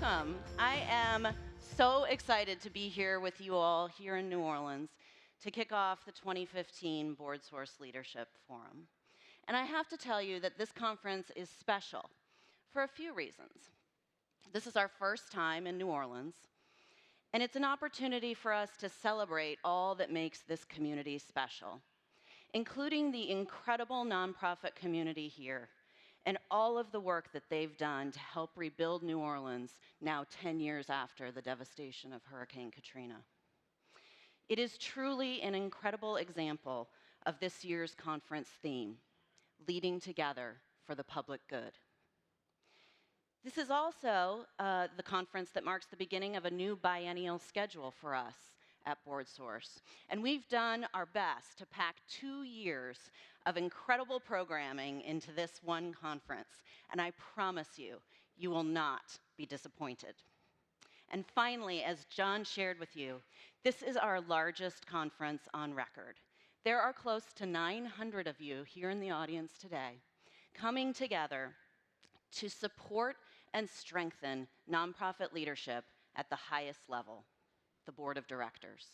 welcome. I am so excited to be here with you all here in New Orleans to kick off the 2015 BoardSource Leadership Forum. And I have to tell you that this conference is special for a few reasons. This is our first time in New Orleans, and it's an opportunity for us to celebrate all that makes this community special, including the incredible nonprofit community here and all of the work that they've done to help rebuild New Orleans now 10 years after the devastation of Hurricane Katrina. It is truly an incredible example of this year's conference theme, leading together for the public good. This is also the conference that marks the beginning of a new biennial schedule for us at BoardSource. And we've done our best to pack 2 years of incredible programming into this one conference. And I promise you, you will not be disappointed. And finally, as John shared with you, this is our largest conference on record. There are close to 900 of you here in the audience today coming together to support and strengthen nonprofit leadership at the highest level, the board of directors.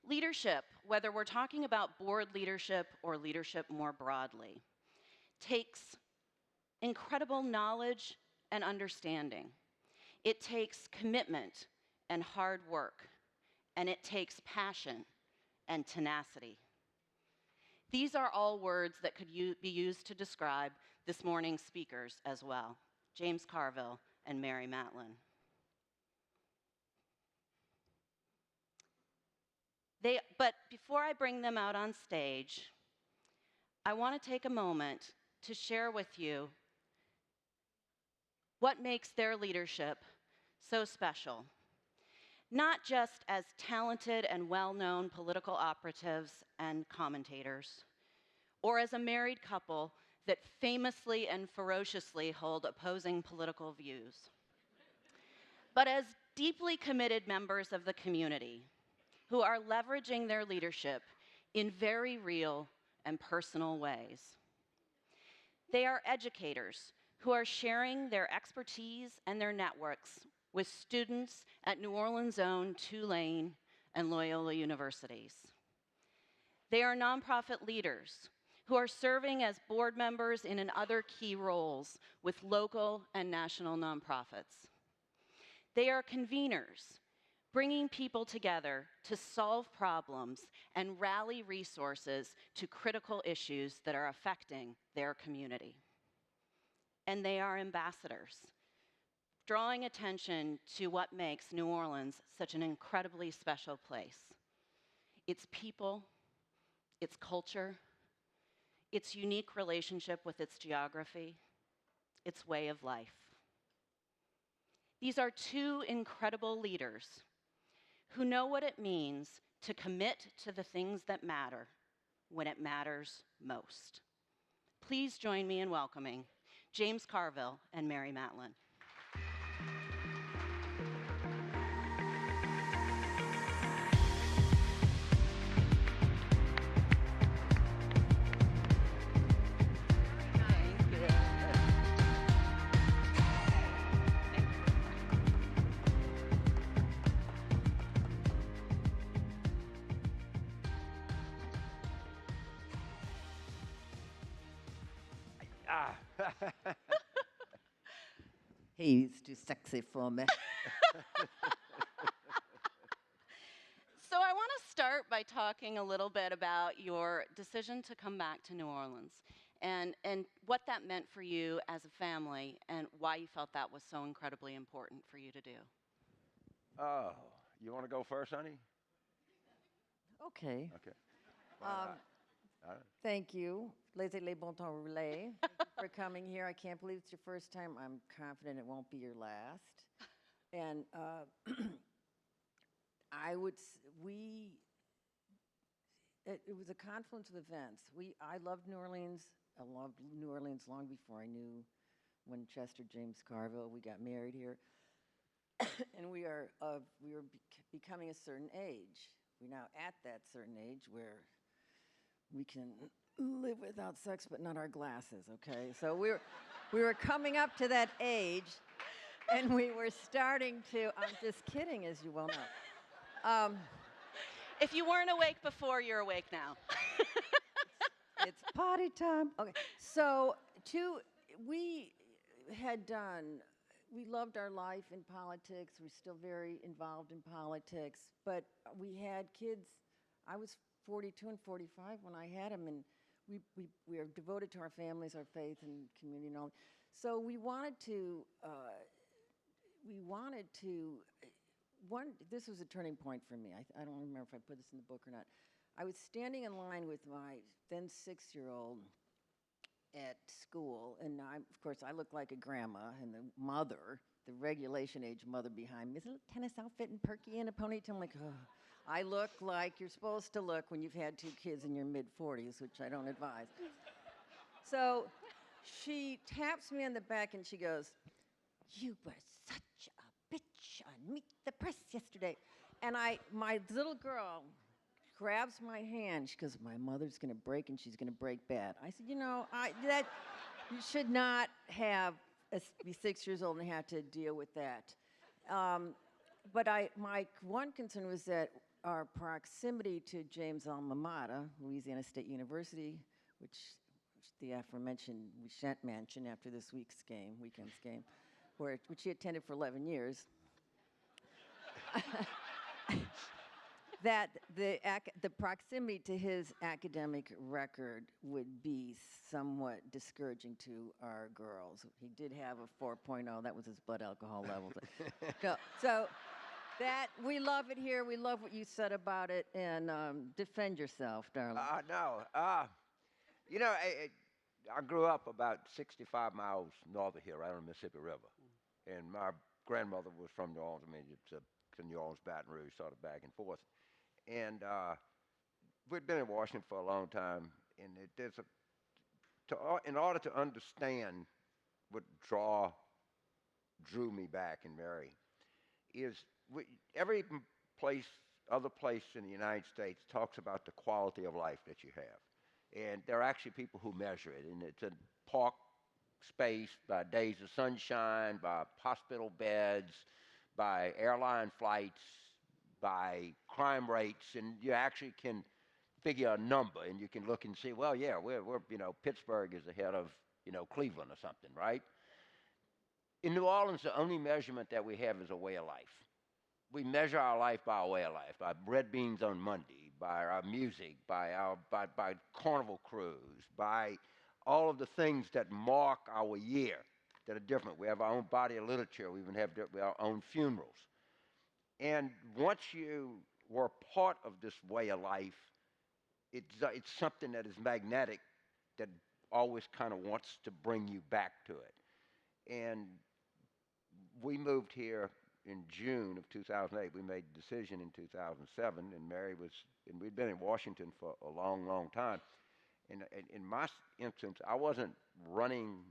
Leadership, whether we're talking about board leadership or leadership more broadly, takes incredible knowledge and understanding. It takes commitment and hard work, and it takes passion and tenacity. These are all words that could be used to describe this morning's speakers as well, James Carville and Mary Matalin. But before I bring them out on stage, I want to take a moment to share with you what makes their leadership so special. Not just as talented and well-known political operatives and commentators, or as a married couple that famously and ferociously hold opposing political views, but as deeply committed members of the community who are leveraging their leadership in very real and personal ways. They are educators who are sharing their expertise and their networks with students at New Orleans' own Tulane and Loyola universities. They are nonprofit leaders who are serving as board members in other key roles with local and national nonprofits. They are conveners, bringing people together to solve problems and rally resources to critical issues that are affecting their community. And they are ambassadors, drawing attention to what makes New Orleans such an incredibly special place. Its people, its culture, its unique relationship with its geography, its way of life. These are two incredible leaders who know what it means to commit to the things that matter when it matters most. Please join me in welcoming James Carville and Mary Matalin. He's too sexy for me. So I want to start by talking a little bit about your decision to come back to New Orleans and what that meant for you as a family and why you felt that was so incredibly important for you to do. Oh, you want to go first, honey? Okay. Okay. Thank you. Les bon temps roulé. Thank you for coming here. I can't believe it's your first time. I'm confident it won't be your last. And it was a confluence of events. I loved New Orleans. I loved New Orleans long before I knew Winchester James Carville. We got married here. And we were becoming a certain age. We're now at that certain age where we can live without sex, but not our glasses, okay? So we were coming up to that age, and we were starting to, I'm just kidding, as you well know. If you weren't awake before, you're awake now. It's potty time. Okay, so we had done, we loved our life in politics. We're still very involved in politics, but we had kids. I was 42 and 45 when I had them, and we are devoted to our families, our faith, and community and all. So we wanted to, this was a turning point for me. I don't remember if I put this in the book or not. I was standing in line with my then 6-year-old at school, and of course, I looked like a grandma, and the mother, the regulation age mother behind me, this little tennis outfit and perky and a ponytail. I'm like, oh, I look like you're supposed to look when you've had 2 kids in your mid-40s, which I don't advise. So she taps me on the back, and she goes, "You were such a bitch on Meet the Press yesterday." And my little girl grabs my hand. She goes, "My mother's going to break, and she's going to break bad." I said, that you should not be 6 years old and have to deal with that. But my one concern was that our proximity to James' alma mater, Louisiana State University, which the aforementioned we shan't mention after this weekend's game, which he attended for 11 years, that the proximity to his academic record would be somewhat discouraging to our girls. He did have a 4.0. That was his blood alcohol level. So that, we love it here. We love what you said about it. And defend yourself, darling. No. I grew up about 65 miles north of here, right on the Mississippi River. And my grandmother was from New Orleans. I mean, it's to New Orleans, Baton Rouge, sort of back and forth. And we'd been in Washington for a long time. And in order to understand what drew me back in Mary, is every other place in the United States talks about the quality of life that you have. And there are actually people who measure it. And it's a park space by days of sunshine, by hospital beds, by airline flights, by crime rates. And you actually can figure a number, and you can look and see, well, yeah, we're Pittsburgh is ahead of, Cleveland or something, right? In New Orleans, the only measurement that we have is a way of life. We measure our life by our way of life, by red beans on Monday, by our music, by carnival cruise, by all of the things that mark our year that are different. We have our own body of literature. We even have our own funerals. And once you were part of this way of life, it's something that is magnetic, that always kind of wants to bring you back to it. And we moved here in June of 2008. We made the decision in 2007, and we'd been in Washington for a long, long time. And in my instance, I wasn't running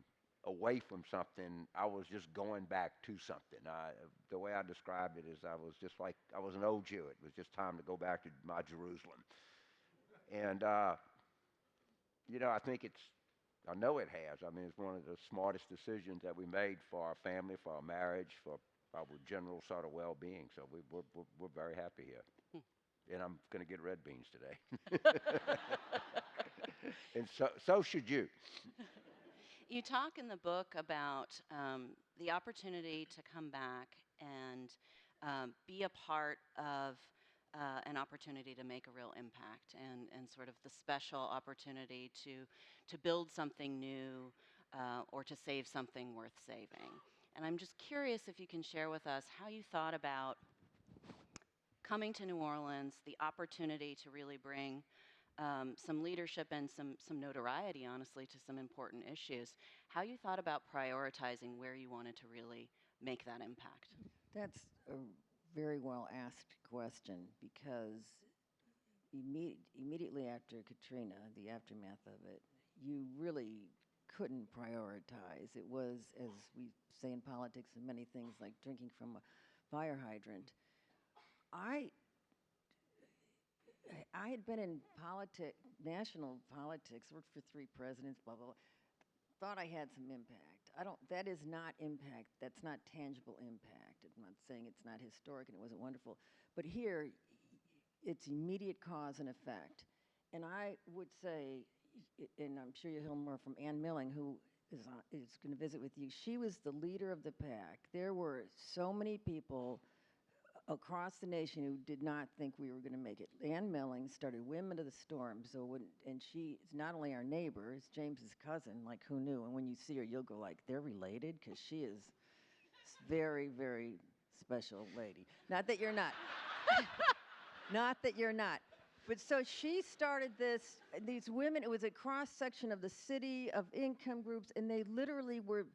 away from something. I was just going back to something. The way I described it is I was an old Jew. It was just time to go back to my Jerusalem. And, I know it has. I mean, it's one of the smartest decisions that we made for our family, for our marriage, for our general sort of well-being. So we're very happy here. And I'm going to get red beans today. And so should you. You talk in the book about the opportunity to come back and be a part of an opportunity to make a real impact, and sort of the special opportunity to build something new or to save something worth saving. And I'm just curious if you can share with us how you thought about coming to New Orleans, the opportunity to really bring some leadership and some notoriety, honestly, to some important issues. How you thought about prioritizing where you wanted to really make that impact? That's a very well asked question, because immediately after Katrina, the aftermath of it, you really couldn't prioritize. It was, as we say in politics and many things, like drinking from a fire hydrant. I had been in national politics, worked for 3 presidents, blah, blah, blah, thought I had some impact. that is not impact. That's not tangible impact. I'm not saying it's not historic and it wasn't wonderful. But here, it's immediate cause and effect. And I would say, and I'm sure you'll hear more from Ann Milling, who is going to visit with you. She was the leader of the pack. There were so many people across the nation who did not think we were going to make it. Ann Milling started Women of the Storm, and she is not only our neighbor, it's James's cousin, like who knew? And when you see her, you'll go like, they're related, because she is very, very special lady. Not that you're not. Not that you're not. But so she started these women, it was a cross-section of the city, of income groups, and they literally were,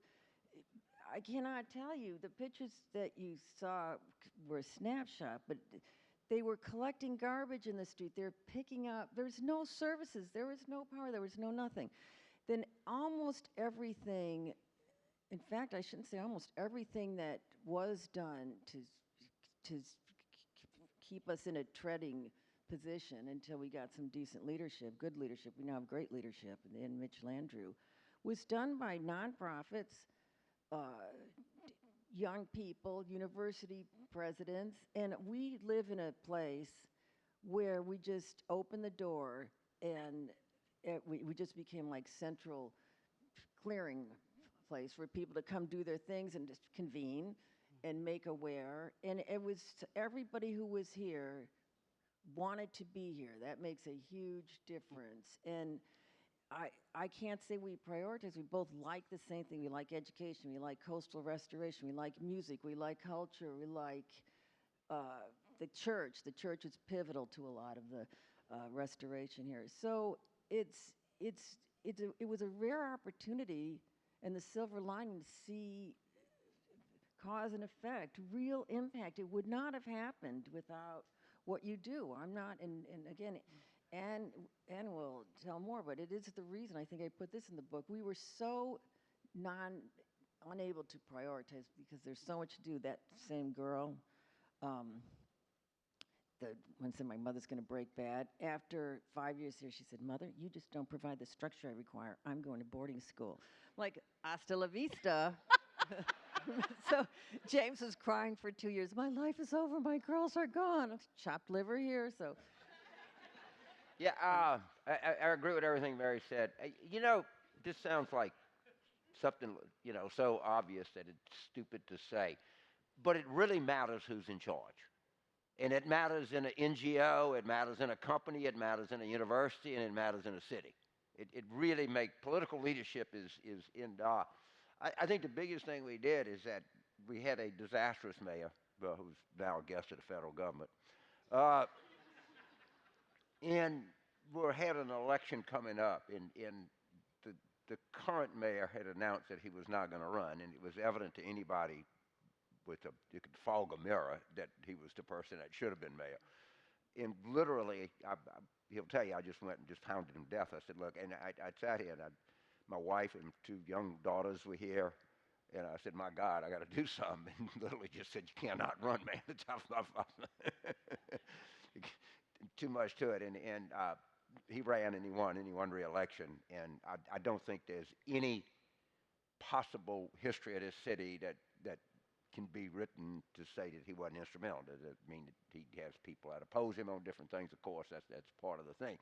I cannot tell you, the pictures that you saw were a snapshot, but they were collecting garbage in the street. They're picking up, there's no services, there was no power, there was no nothing. Then almost everything, in fact, I shouldn't say almost everything that was done to keep us in a treading position until we got some decent leadership, good leadership, we now have great leadership, and Mitch Landrieu, was done by nonprofits, young people, university presidents, and we live in a place where we just open the door and we just became like central clearing place for people to come do their things and just convene and make aware. And it was everybody who was here wanted to be here. That makes a huge difference. And I can't say we prioritize. We both like the same thing. We like education. We like coastal restoration. We like music. We like culture. We like the church. The church is pivotal to a lot of the restoration here. So it was a rare opportunity, and the silver lining to see cause and effect, real impact. It would not have happened without what you do. I'm not, and again, Ann will tell more, but it is the reason I think I put this in the book. We were so unable to prioritize because there's so much to do. That same girl, the one said my mother's going to break bad. After 5 years here, she said, "Mother, you just don't provide the structure I require. I'm going to boarding school." Like, hasta la vista. So James was crying for 2 years. My life is over. My girls are gone. Chopped liver here, so. Yeah, I agree with everything Mary said. You know, this sounds like something, you know, so obvious that it's stupid to say, but it really matters who's in charge. And it matters in an NGO, it matters in a company, it matters in a university, and it matters in a city. It really makes political leadership is in. I think the biggest thing we did is that we had a disastrous mayor, who's now a guest of the federal government. And we had an election coming up, and the current mayor had announced that he was not going to run, and it was evident to anybody you could fog a mirror that he was the person that should have been mayor. And literally, he'll tell you, I just went and just hounded him to death. I said, look, and I sat here, and my wife and 2 young daughters were here, and I said, my God, I got to do something. And literally just said, you cannot run, man. It's too much to it. And he ran and he won re-election. And I don't think there's any possible history of this city that can be written to say that he wasn't instrumental. Does it mean that he has people that oppose him on different things? Of course, that's part of the thing.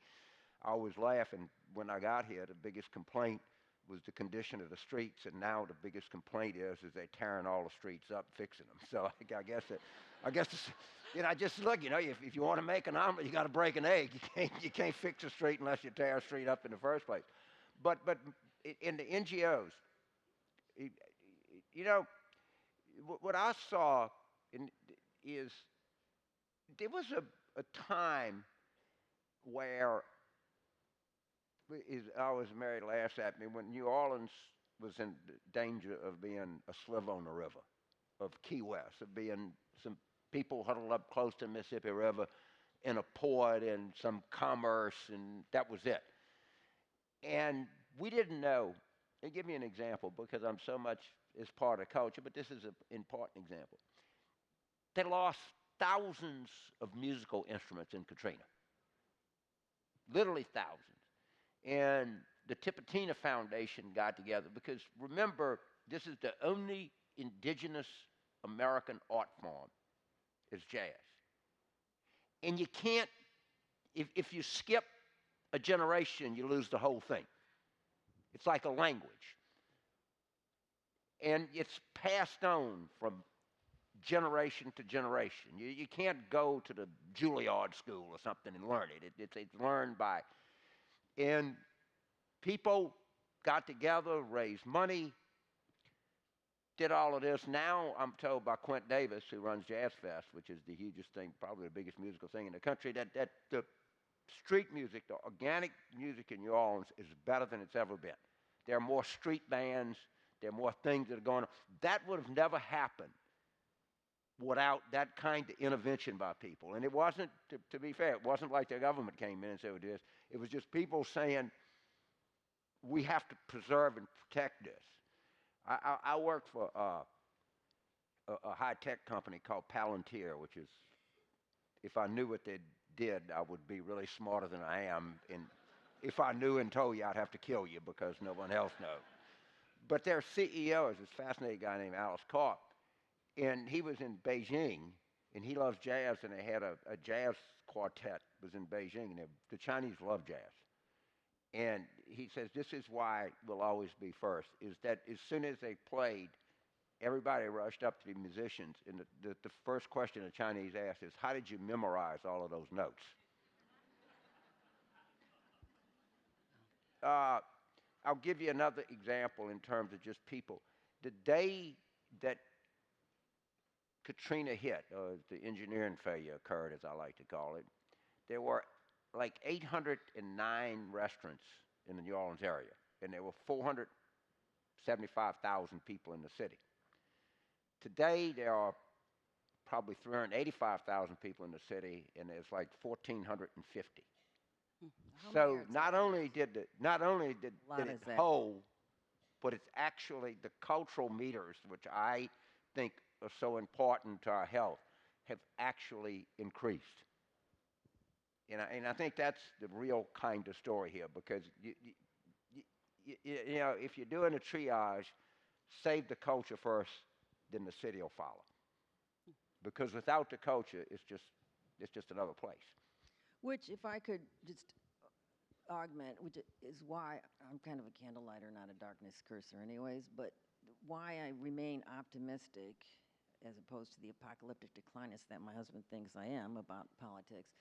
I always laugh, and when I got here, the biggest complaint was the condition of the streets, and now the biggest complaint is they're tearing all the streets up, fixing them. So I guess you know, just look, you know, if you want to make an omelet, you got to break an egg. You can't fix a street unless you tear a street up in the first place. But in the NGOs, you know, what I saw is there was a time where I was married last at me when New Orleans was in danger of being a sliver on the river, of Key West, of being some people huddled up close to the Mississippi River in a port and some commerce, and that was it. And we didn't know. And give me an example, because I'm so much as part of culture, but this is an important example. They lost thousands of musical instruments in Katrina. Literally thousands. And the Tipitina Foundation got together, because remember, This is the only indigenous American art form is jazz. And you can't, if you skip a generation, you lose the whole thing. It's like a language. And it's passed on from generation to generation. You can't go to the Juilliard school or something and learn it. It's learned by. And people got together, raised money, did all of this. Now I'm told by Quint Davis, who runs Jazz Fest, which is the hugest thing, probably the biggest musical thing in the country, that the street music, the organic music in New Orleans is better than it's ever been. There are more street bands. There are more things that are going on. That would have never happened without that kind of intervention by people. And it wasn't, to be fair, it wasn't like the government came in and said, this. It was just people saying, we have to preserve and protect this. I work for a high-tech company called Palantir, which is, if I knew what they did, I would be really smarter than I am. And if I knew and told you, I'd have to kill you because no one else knows. But their CEO is this fascinating guy named Alice Karp. And he was in Beijing, and he loves jazz, and they had a jazz quartet was in Beijing, and the Chinese love jazz. And he says, this is why we'll always be first, is that as soon as they played, everybody rushed up to the musicians, and the first question the Chinese asked is, how did you memorize all of those notes? I'll give you another example in terms of just people. The day that Katrina hit, or the engineering failure occurred, as I like to call it, there were like 809 restaurants in the New Orleans area, and there were 475,000 people in the city. Today, there are probably 385,000 people in the city, and there's like 1,450. So not only did it hold, but it's actually the cultural meters, which I think are so important to our health, have actually increased. And I think that's the real kind of story here, because you know, if you're doing a triage, save the culture first, then the city will follow. Because without the culture, it's just another place. Which, if I could just augment, which is why I'm kind of a candlelighter, not a darkness cursor anyways, but why I remain optimistic as opposed to the apocalyptic declinist that my husband thinks I am about politics,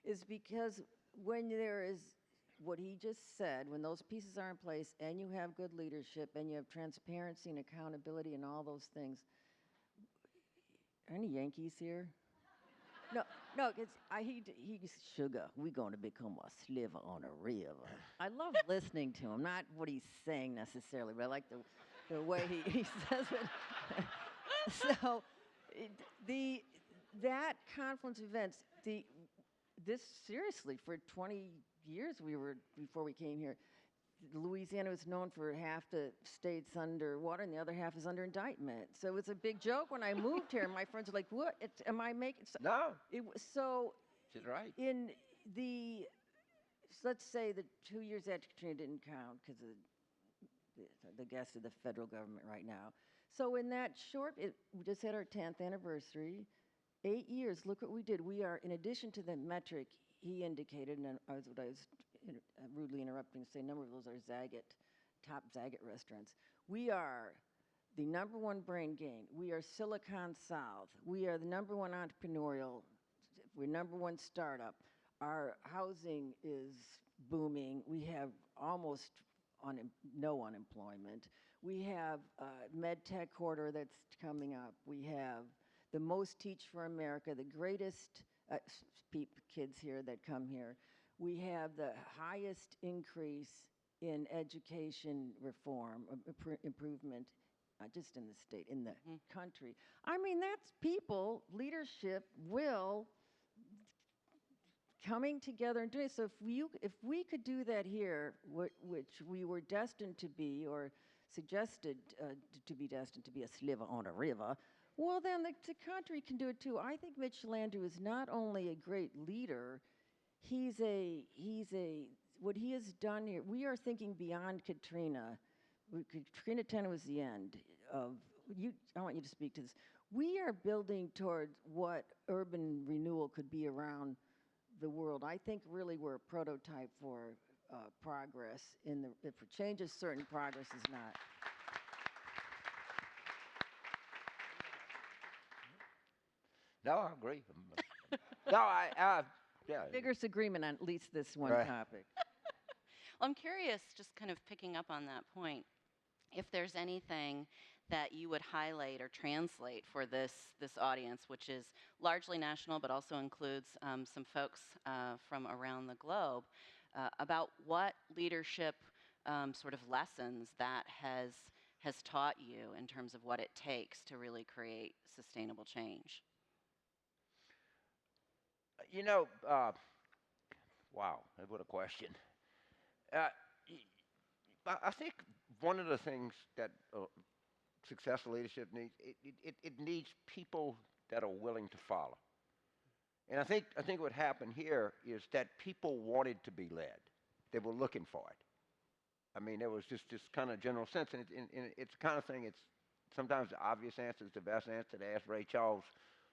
is because when there is what he just said, when those pieces are in place and you have good leadership and you have transparency and accountability and all those things. Are any Yankees here? No, he's sugar. We're going to become a sliver on a river. I love listening to him, not what he's saying necessarily, but I like the way he says it. So, that confluence of events, this seriously, for 20 years before we came here, Louisiana was known for half the states underwater and the other half is under indictment. So it was a big joke when I moved here. And my friends were like, what? Am I making... No. So she's right. In let's say the 2 years after Katrina didn't count because of the guest of the federal government right now. So in that we just had our 10th anniversary. 8 years, look what we did. We are, in addition to the metric he indicated, and I was rudely interrupting to say a number of those are top Zagat restaurants. We are the #1 brain gain. We are Silicon South. We are the #1 entrepreneurial. We're #1 startup. Our housing is booming. We have almost no unemployment. We have a med tech corridor that's coming up. We have the most Teach for America, the greatest kids here that come here. We have the highest increase in education reform, improvement, just in the state, in the country. I mean, that's people, leadership, will, coming together and doing it. So if we could do that here, which we were destined to be, or suggested to be destined to be a sliver on a river, well, then the country can do it too. I think Mitch Landrieu is not only a great leader, what he has done here, we are thinking beyond Katrina. Katrina 10 was the end. of you. I want you to speak to this. We are building towards what urban renewal could be around the world. I think really we're a prototype for progress for changes. Certain progress is not. No, I agree. No, yeah. Vigorous agreement on at least this one Right. topic. Well, I'm curious, just kind of picking up on that point, if there's anything that you would highlight or translate for this audience, which is largely national, but also includes some folks from around the globe, about what leadership sort of lessons that has taught you in terms of what it takes to really create sustainable change. You know, wow, what a question. Uh, I think one of the things that successful leadership needs, it needs people that are willing to follow. And I think what happened here is that people wanted to be led. They were looking for it. I mean, there was just this kind of general sense, and it's the kind of thing. It's sometimes the obvious answer is the best answer. They asked Ray Charles,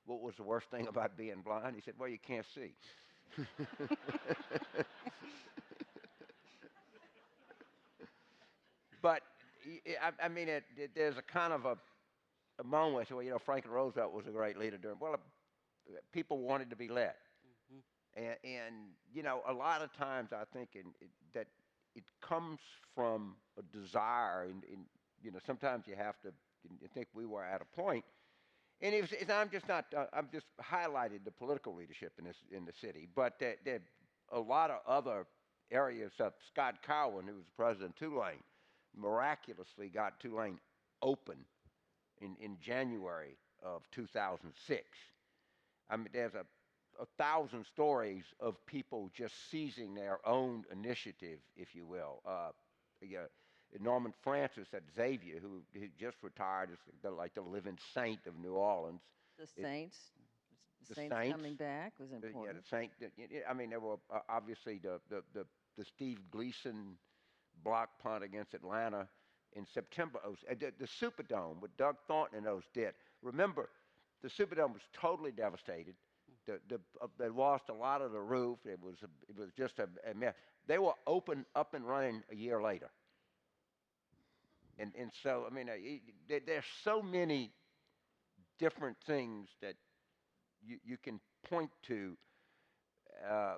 "What was the worst thing about being blind?" He said, "Well, you can't see." But I mean, there's a kind of a moment where Franklin Roosevelt was a great leader during. Well, people wanted to be led, Mhm. and a lot of times I think that it comes from a desire, and sometimes you have to. I think we were at a point, and I'm just not. I'm just highlighted the political leadership in the city, but there a lot of other areas. Scott Cowan, who was president of Tulane, miraculously got Tulane open in January of 2006. I mean, there's a thousand stories of people just seizing their own initiative, if you will. Yeah, Norman Francis at Xavier, who just retired, is like the living saint of New Orleans. The It- Saints. the Saints Saints, coming back was yeah, important. the saint. I mean, there were obviously the Steve Gleason block punt against Atlanta in September. The Superdome, what Doug Thornton and those did. Remember, the Superdome was totally devastated. They lost a lot of the roof. It was just a mess. They were up and running a year later. And so I mean, there's so many different things that you can point to. Uh,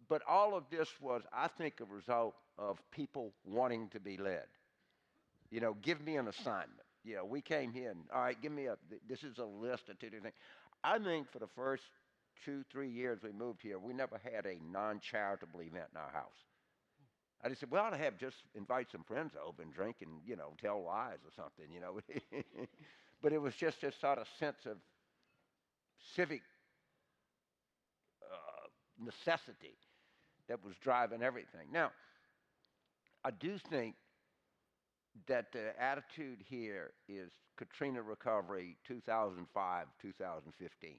but all of this was, I think, a result of people wanting to be led. Give me an assignment. We came here and, all right, this is a list of two different things. I think for the first 2, 3 years we moved here, we never had a non-charitable event in our house. I just said, we ought to just invite some friends over and drink and, tell lies or something. But it was just this sort of sense of civic necessity that was driving everything. Now, I do think that the attitude here is Katrina recovery 2005, 2015.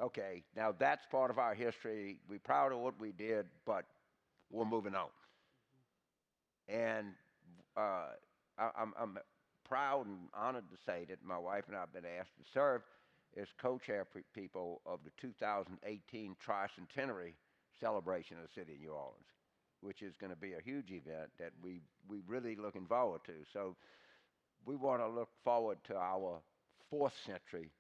Okay, now that's part of our history. We're proud of what we did, but we're moving on. And I'm proud and honored to say that my wife and I have been asked to serve as co-chair people of the 2018 Tricentenary celebration of the city of New Orleans, which is going to be a huge event that we really looking forward to. So we want to look forward to our 4th century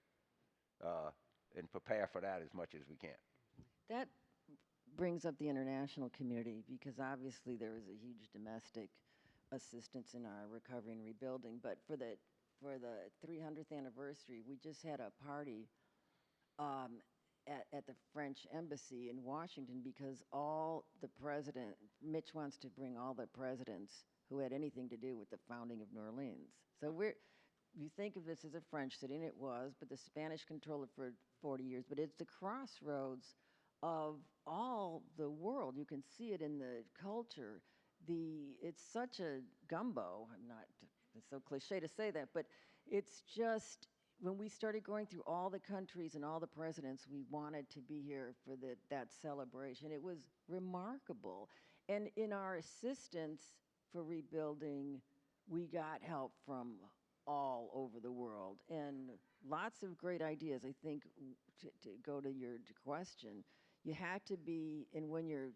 and prepare for that as much as we can. That brings up the international community because obviously there is a huge domestic assistance in our recovery and rebuilding. But for the 300th anniversary, we just had a party at the French embassy in Washington because Mitch wants to bring all the presidents who had anything to do with the founding of New Orleans. So you think of this as a French city, and it was, but the Spanish controlled it for 40 years. But it's the crossroads of all the world. You can see it in the culture. It's such a gumbo. It's so cliche to say that, but it's just, when we started going through all the countries and all the presidents, we wanted to be here for that celebration. It was remarkable. And in our assistance for rebuilding, we got help from all over the world, and lots of great ideas. I think to go to your question, you had to be, and when you're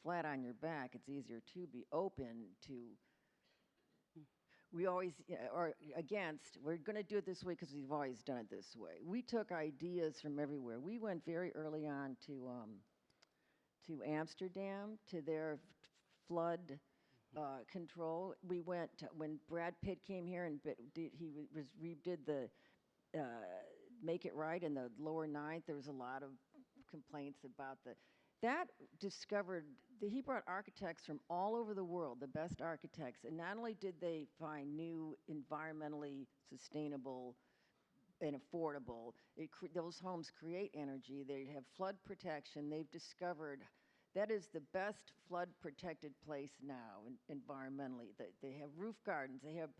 flat on your back, it's easier to be open to. We always, or against, we're going to do it this way because we've always done it this way. We took ideas from everywhere. We went very early on to Amsterdam, to their flood control. We went to, when Brad Pitt came here and redid the Make It Right in the lower ninth. There was a lot of complaints about that discovered that he brought architects from all over the world, the best architects, and not only did they find new environmentally sustainable and affordable, those homes create energy, they have flood protection, they've discovered that is the best flood protected place now environmentally. They have roof gardens, they have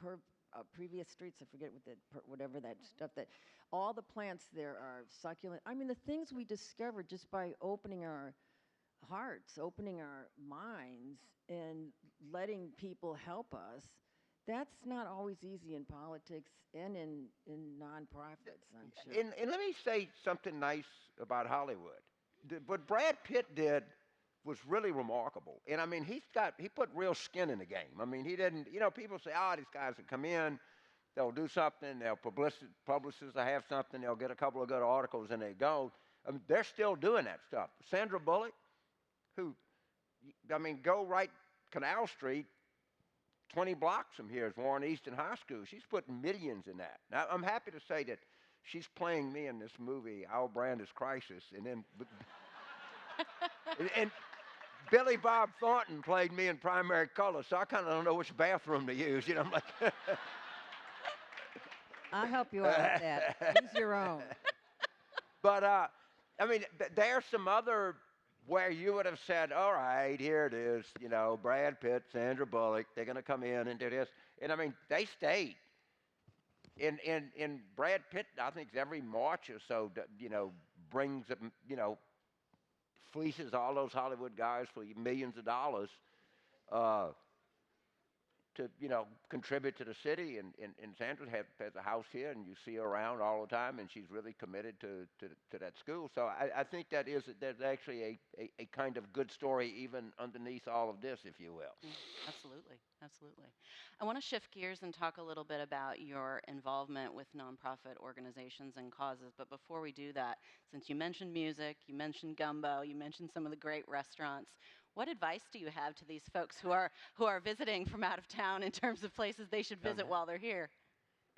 previous streets, I forget what whatever that stuff, that all the plants there are succulent. I mean, the things we discovered just by opening our hearts, opening our minds, and letting people help us, that's not always easy in politics and in nonprofits, I'm sure. And let me say something nice about Hollywood. What Brad Pitt did was really remarkable. And I mean, he put real skin in the game. I mean, he didn't, people say, these guys will come in, they'll do something, they'll publicists will have something, they'll get a couple of good articles, and they go. I mean, they're still doing that stuff. Sandra Bullock, go right Canal Street, 20 blocks from here is Warren Easton High School. She's putting millions in that. Now, I'm happy to say that she's playing me in this movie, Our Brand is Crisis, and then and Billy Bob Thornton played me in Primary Color, so I kind of don't know which bathroom to use. I'm like, I'll help you out with that. Use your own. But there's some other where you would have said, all right, here it is, Brad Pitt, Sandra Bullock, they're going to come in and do this. And they stayed. In Brad Pitt, I think every March or so, brings, fleeces all those Hollywood guys for millions of dollars to, contribute to the city. And Sandra has a house here, and you see her around all the time, and she's really committed to that school. So I think there's actually a kind of good story even underneath all of this, if you will. Absolutely, absolutely. I want to shift gears and talk a little bit about your involvement with nonprofit organizations and causes. But before we do that, since you mentioned music, you mentioned gumbo, you mentioned some of the great restaurants, what advice do you have to these folks who are visiting from out of town in terms of places they should visit while they're here?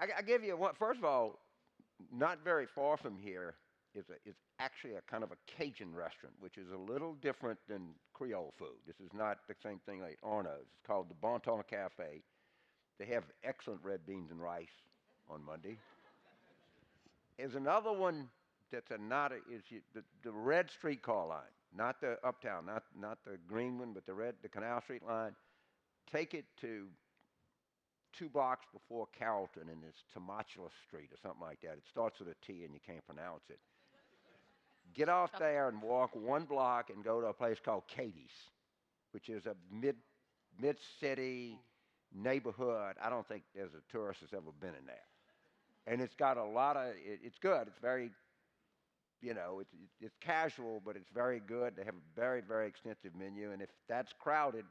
I give you one. First of all, not very far from here is actually a kind of a Cajun restaurant, which is a little different than Creole food. This is not the same thing like Arno's. It's called the Bon Ton Cafe. They have excellent red beans and rice on Monday. There's another one that's the red streetcar line, not the uptown, not the green one, but the Canal Street line. Take it to 2 blocks before Carrollton, and it's Temecula Street or something like that. It starts with a T, and you can't pronounce it. Get off there and walk 1 block and go to a place called Katie's, which is a mid-city neighborhood. I don't think there's a tourist that's ever been in there. And it's got a lot of, it's good. It's very, it's casual, but it's very good. They have a very, very extensive menu. And if that's crowded,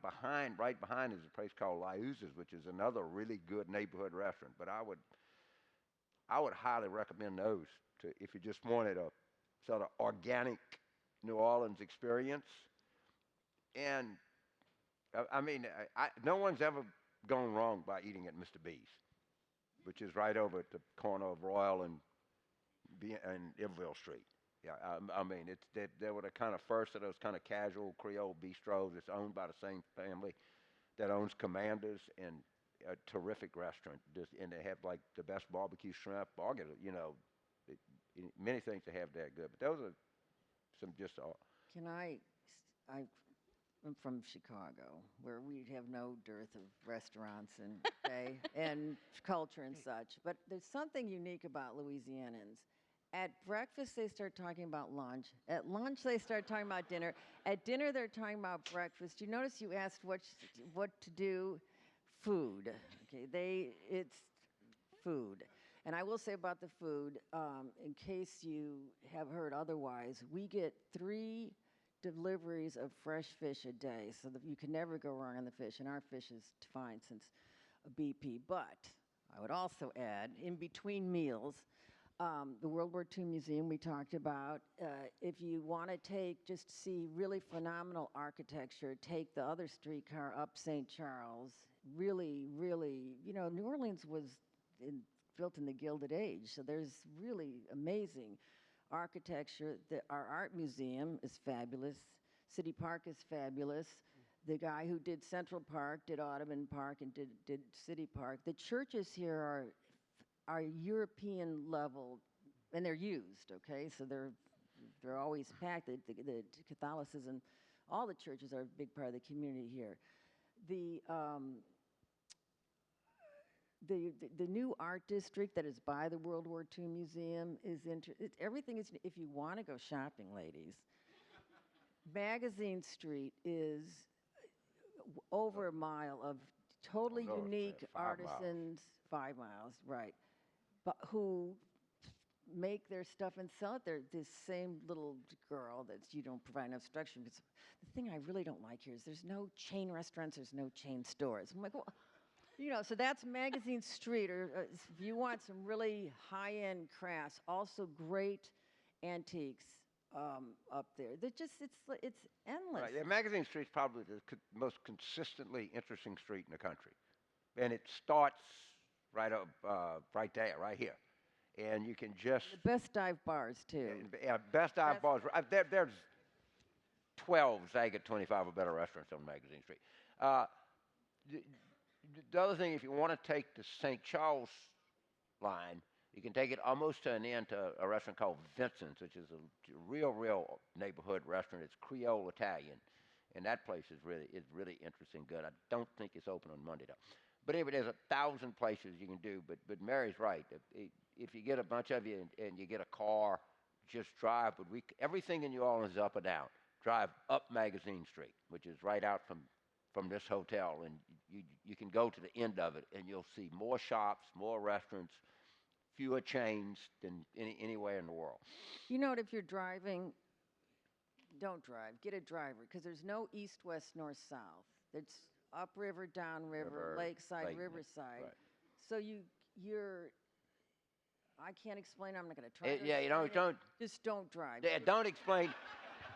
right behind is a place called Liuz's, which is another really good neighborhood restaurant. But I would highly recommend those if you just wanted a sort of organic New Orleans experience. And no one's ever gone wrong by eating at Mr. B's, which is right over at the corner of Royal and Iberville Street. Yeah, they were the kind of first of those kind of casual Creole bistros. It's owned by the same family that owns Commander's, and a terrific restaurant. And they have like the best barbecue shrimp. Many things they have there good. But those are some just. I'm from Chicago, where we have no dearth of restaurants and culture and such. But there's something unique about Louisianans. At breakfast, they start talking about lunch. At lunch, they start talking about dinner. At dinner, they're talking about breakfast. You notice you asked what to do? Food. Okay, it's food. And I will say about the food, in case you have heard otherwise, we get 3 deliveries of fresh fish a day, so that you can never go wrong on the fish, and our fish is fine since a BP. But I would also add, in between meals, the World War II Museum we talked about. If you want to just see really phenomenal architecture, take the other streetcar up St. Charles. Really, really, New Orleans was built in the Gilded Age, so there's really amazing architecture. Our art museum is fabulous. City Park is fabulous. The guy who did Central Park did Audubon Park and did City Park. The churches here are European level, and they're used, okay? So they're always packed. The Catholicism, all the churches are a big part of the community here. The new art district that is by the World War II Museum is everything is, if you want to go shopping, ladies, Magazine Street is over a mile of totally unique artisans, 5 miles, right, but who make their stuff and sell it. They're this same little girl that you don't provide enough structure. Because the thing I really don't like here is there's no chain restaurants, there's no chain stores. I'm like, well, so that's Magazine Street, or if you want some really high-end crafts, also great antiques up there. It's endless. Right. Yeah, Magazine Street's probably the most consistently interesting street in the country, and it starts right there, right here, and you can just The best dive bars too. Yeah, best dive bars. There's 12 Zagat 25 or better restaurants on Magazine Street. The other thing, if you want to take the St. Charles line, you can take it almost to an end to a restaurant called Vincent's, which is a real neighborhood restaurant. It's Creole Italian, and that place is really interesting, good. I don't think it's open on Monday though. But anyway, there's 1,000 places you can do. But Mary's right. If you get a bunch of you and you get a car, just drive. But everything in New Orleans is up or down. Drive up Magazine Street, which is right out from this hotel, and you can go to the end of it, and you'll see more shops, more restaurants, fewer chains than anywhere in the world. You know what? If you're driving, don't drive. Get a driver, because there's no east, west, north, south. It's upriver, downriver, lakeside, riverside. Right. So you're. I can't explain. I'm not going to try. Yeah, you don't. Just don't drive. Yeah, don't explain.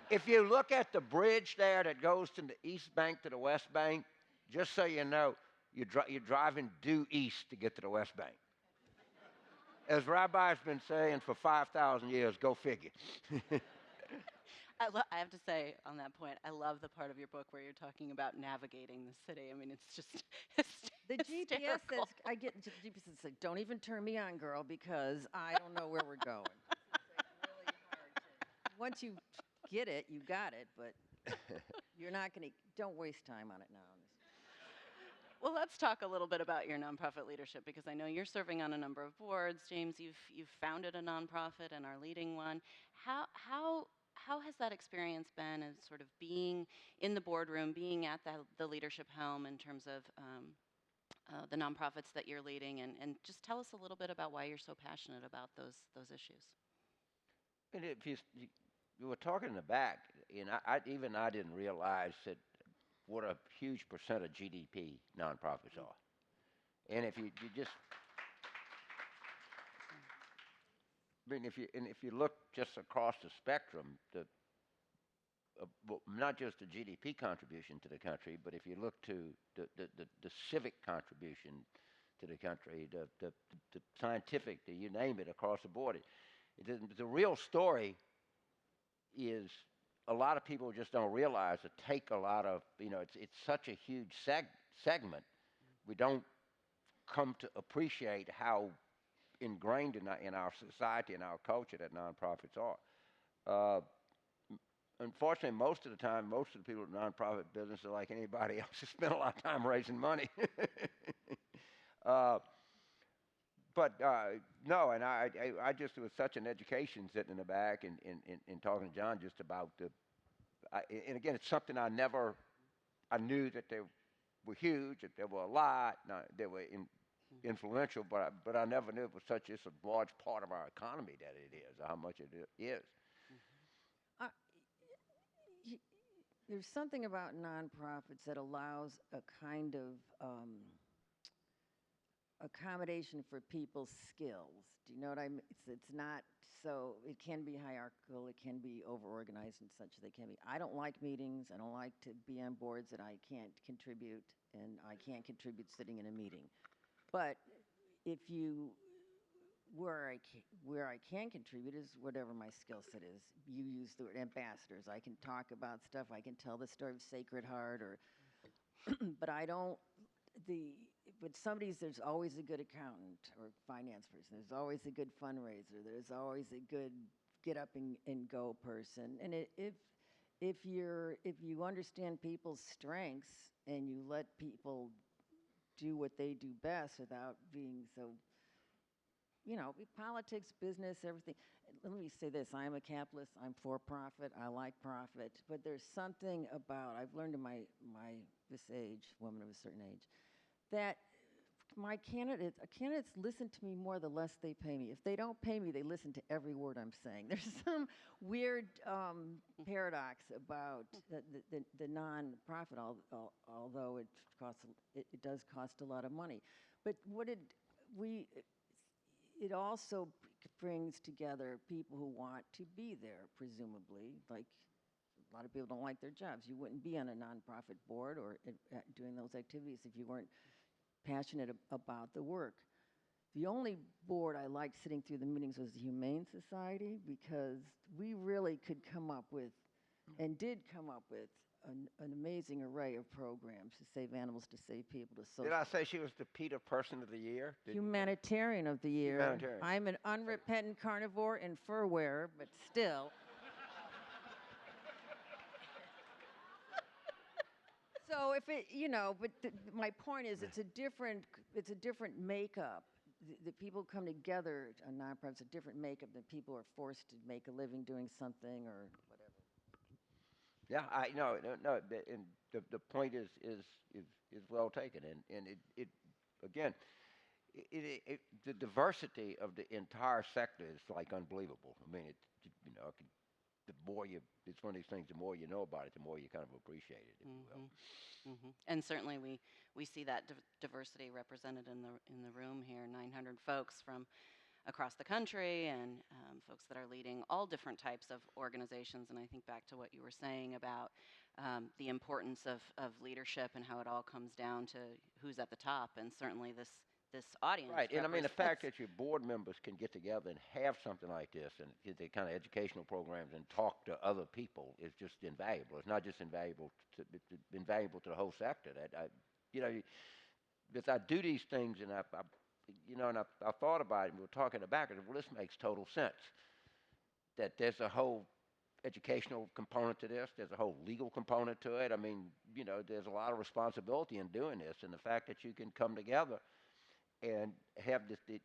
If you look at the bridge there that goes from the east bank to the west bank, just so you know, you're driving due east to get to the west bank. As Rabbi's been saying for 5,000 years, go figure. I have to say on that point, I love the part of your book where you're talking about navigating the city. I mean, it's just the GPS says, the GPS says, don't even turn me on, girl, because I don't know where we're going. It's like really hard once you get it, you got it, but you're not going to, don't waste time on it now. Well, let's talk a little bit about your nonprofit leadership, because I know you're serving on a number of boards. James, you've founded a nonprofit and are leading one. How has that experience been as sort of being in the boardroom, being at the leadership helm in terms of the nonprofits that you're leading, and just tell us a little bit about why you're so passionate about those issues. And if you were talking in the back, and I didn't realize that what a huge percent of GDP nonprofits are. And if you just, I mean, if you look just across the spectrum, not just the GDP contribution to the country, but if you look to the civic contribution to the country, the scientific, you name it, across the board, the real story is, a lot of people just don't realize it take a lot of, it's such a huge segment. We don't come to appreciate how ingrained in our society and our culture that nonprofits are. Unfortunately, most of the time, most of the people in the nonprofit business are like anybody else who spend a lot of time raising money. No, and I just, it was such an education sitting in the back and talking to John just about and again, it's something I knew that they were huge, that there were a lot, they were influential, but I never knew it was such a large part of our economy that it is, or how much it is. Uh, y- there's something about nonprofits that allows a kind of accommodation for people's skills. Do you know what I mean? It's not so, it can be hierarchical, it can be overorganized and such they can be. I don't like meetings, I don't like to be on boards that I can't contribute, and I can't contribute sitting in a meeting. But if you, where I can contribute is whatever my skill set is. You use the word ambassadors. I can talk about stuff, I can tell the story of Sacred Heart, or, but I don't, the but there's always a good accountant or finance person. There's always a good fundraiser. There's always a good get up and go person. And if you understand people's strengths and you let people do what they do best without being so, politics, business, everything. Let me say this: I am a capitalist. I'm for profit. I like profit. But there's something about I've learned in this age, woman of a certain age, that candidates listen to me more the less they pay me. If they don't pay me, they listen to every word I'm saying. There's some weird paradox about the nonprofit, although it does cost a lot of money. But it also brings together people who want to be there, presumably. Like, a lot of people don't like their jobs. You wouldn't be on a nonprofit board or doing those activities if you weren't passionate about the work. The only board I liked sitting through the meetings was the Humane Society, because we really could come up with, and did come up with, an amazing array of programs to save animals, to save people, to social. Did I say she was the PETA Person of the Year? Humanitarian of the Year. Humanitarian. I'm an unrepentant carnivore and fur wearer, but still. So if it, but my point is, it's a different makeup. The people come together, a nonprofit's a different makeup than people are forced to make a living doing something or whatever. Yeah, I no, and the point is well taken, and it again, the diversity of the entire sector is like unbelievable. I mean, the more it's one of these things. The more you know about it, the more you kind of appreciate it, if you will. And certainly we see that diversity represented in the room here. 900 folks from across the country, and folks that are leading all different types of organizations. And I think back to what you were saying about the importance of leadership and how it all comes down to who's at the top. And certainly this audience. Right, and I mean the fact that your board members can get together and have something like this and get the kind of educational programs and talk to other people is just invaluable. It's not just invaluable it's invaluable to the whole sector. Because I do these things, and I thought about it, and we were talking about it. Well, this makes total sense. That there's a whole educational component to this. There's a whole legal component to it. I mean, there's a lot of responsibility in doing this, and the fact that you can come together and have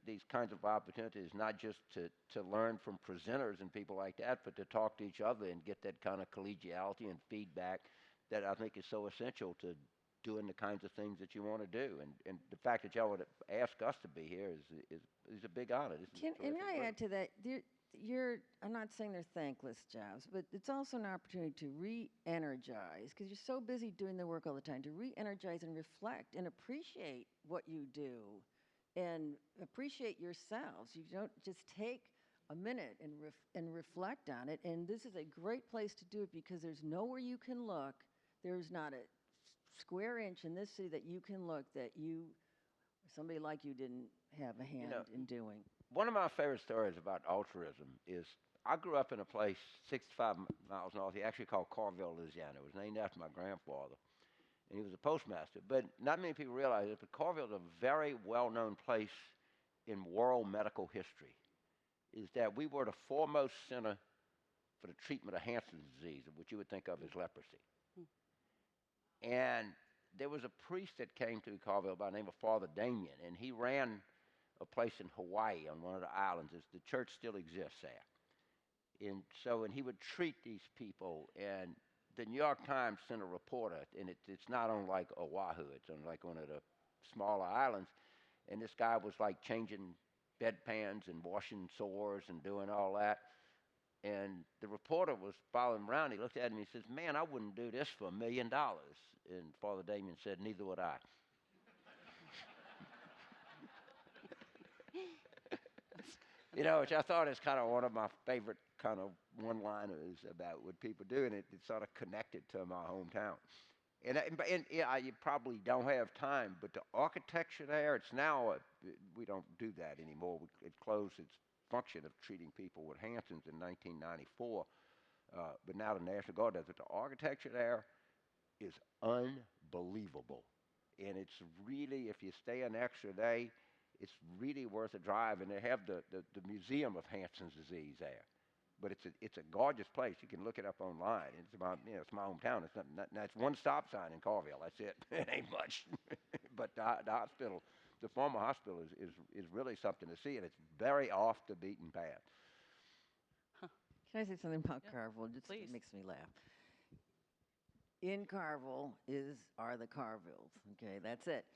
these kinds of opportunities, not just to learn from presenters and people like that, but to talk to each other and get that kind of collegiality and feedback that I think is so essential to doing the kinds of things that you want to do. And the fact that y'all would ask us to be here is a big honor. And I add to that, I'm not saying they're thankless jobs, but it's also an opportunity to re-energize, because you're so busy doing the work all the time, to re-energize and reflect and appreciate what you do and appreciate yourselves. You don't just take a minute and reflect on it. And this is a great place to do it, because there's nowhere you can look. There's not a square inch in this city that you can look that somebody like you didn't have a hand in doing. One of my favorite stories about altruism is I grew up in a place 65 miles north, actually called Carville, Louisiana. It was named after my grandfather, and he was a postmaster. But not many people realize it, but Carville is a very well-known place in world medical history. Is that we were the foremost center for the treatment of Hansen's disease, which you would think of as leprosy. And there was a priest that came to Carville by the name of Father Damien, and he ran a place in Hawaii on one of the islands. The church still exists there. And he would treat these people, and the New York Times sent a reporter, and it's not on like Oahu, it's on like one of the smaller islands, and this guy was like changing bedpans and washing sores and doing all that. And the reporter was following him around. He looked at him and he says, "Man, I wouldn't do this for $1 million." And Father Damien said, "Neither would I." Which I thought is kind of one of my favorite kind of one-liners about what people do, and it sort of connected to my hometown. And yeah, you probably don't have time, but the architecture there, it's now, we don't do that anymore. It closed its function of treating people with Hanson's in 1994, but now the National Guard does it. The architecture there is unbelievable. And it's really, if you stay an extra day, it's really worth a drive. And they have the Museum of Hanson's Disease there. But it's a gorgeous place. You can look it up online. It's my hometown. That's one stop sign in Carville. That's it. It ain't much. But the hospital, the former hospital, is really something to see, and it's very off the beaten path. Can I say something about Yeah, Carville? Just please. it makes me laugh. In Carville are the Carvilles. Okay, that's it.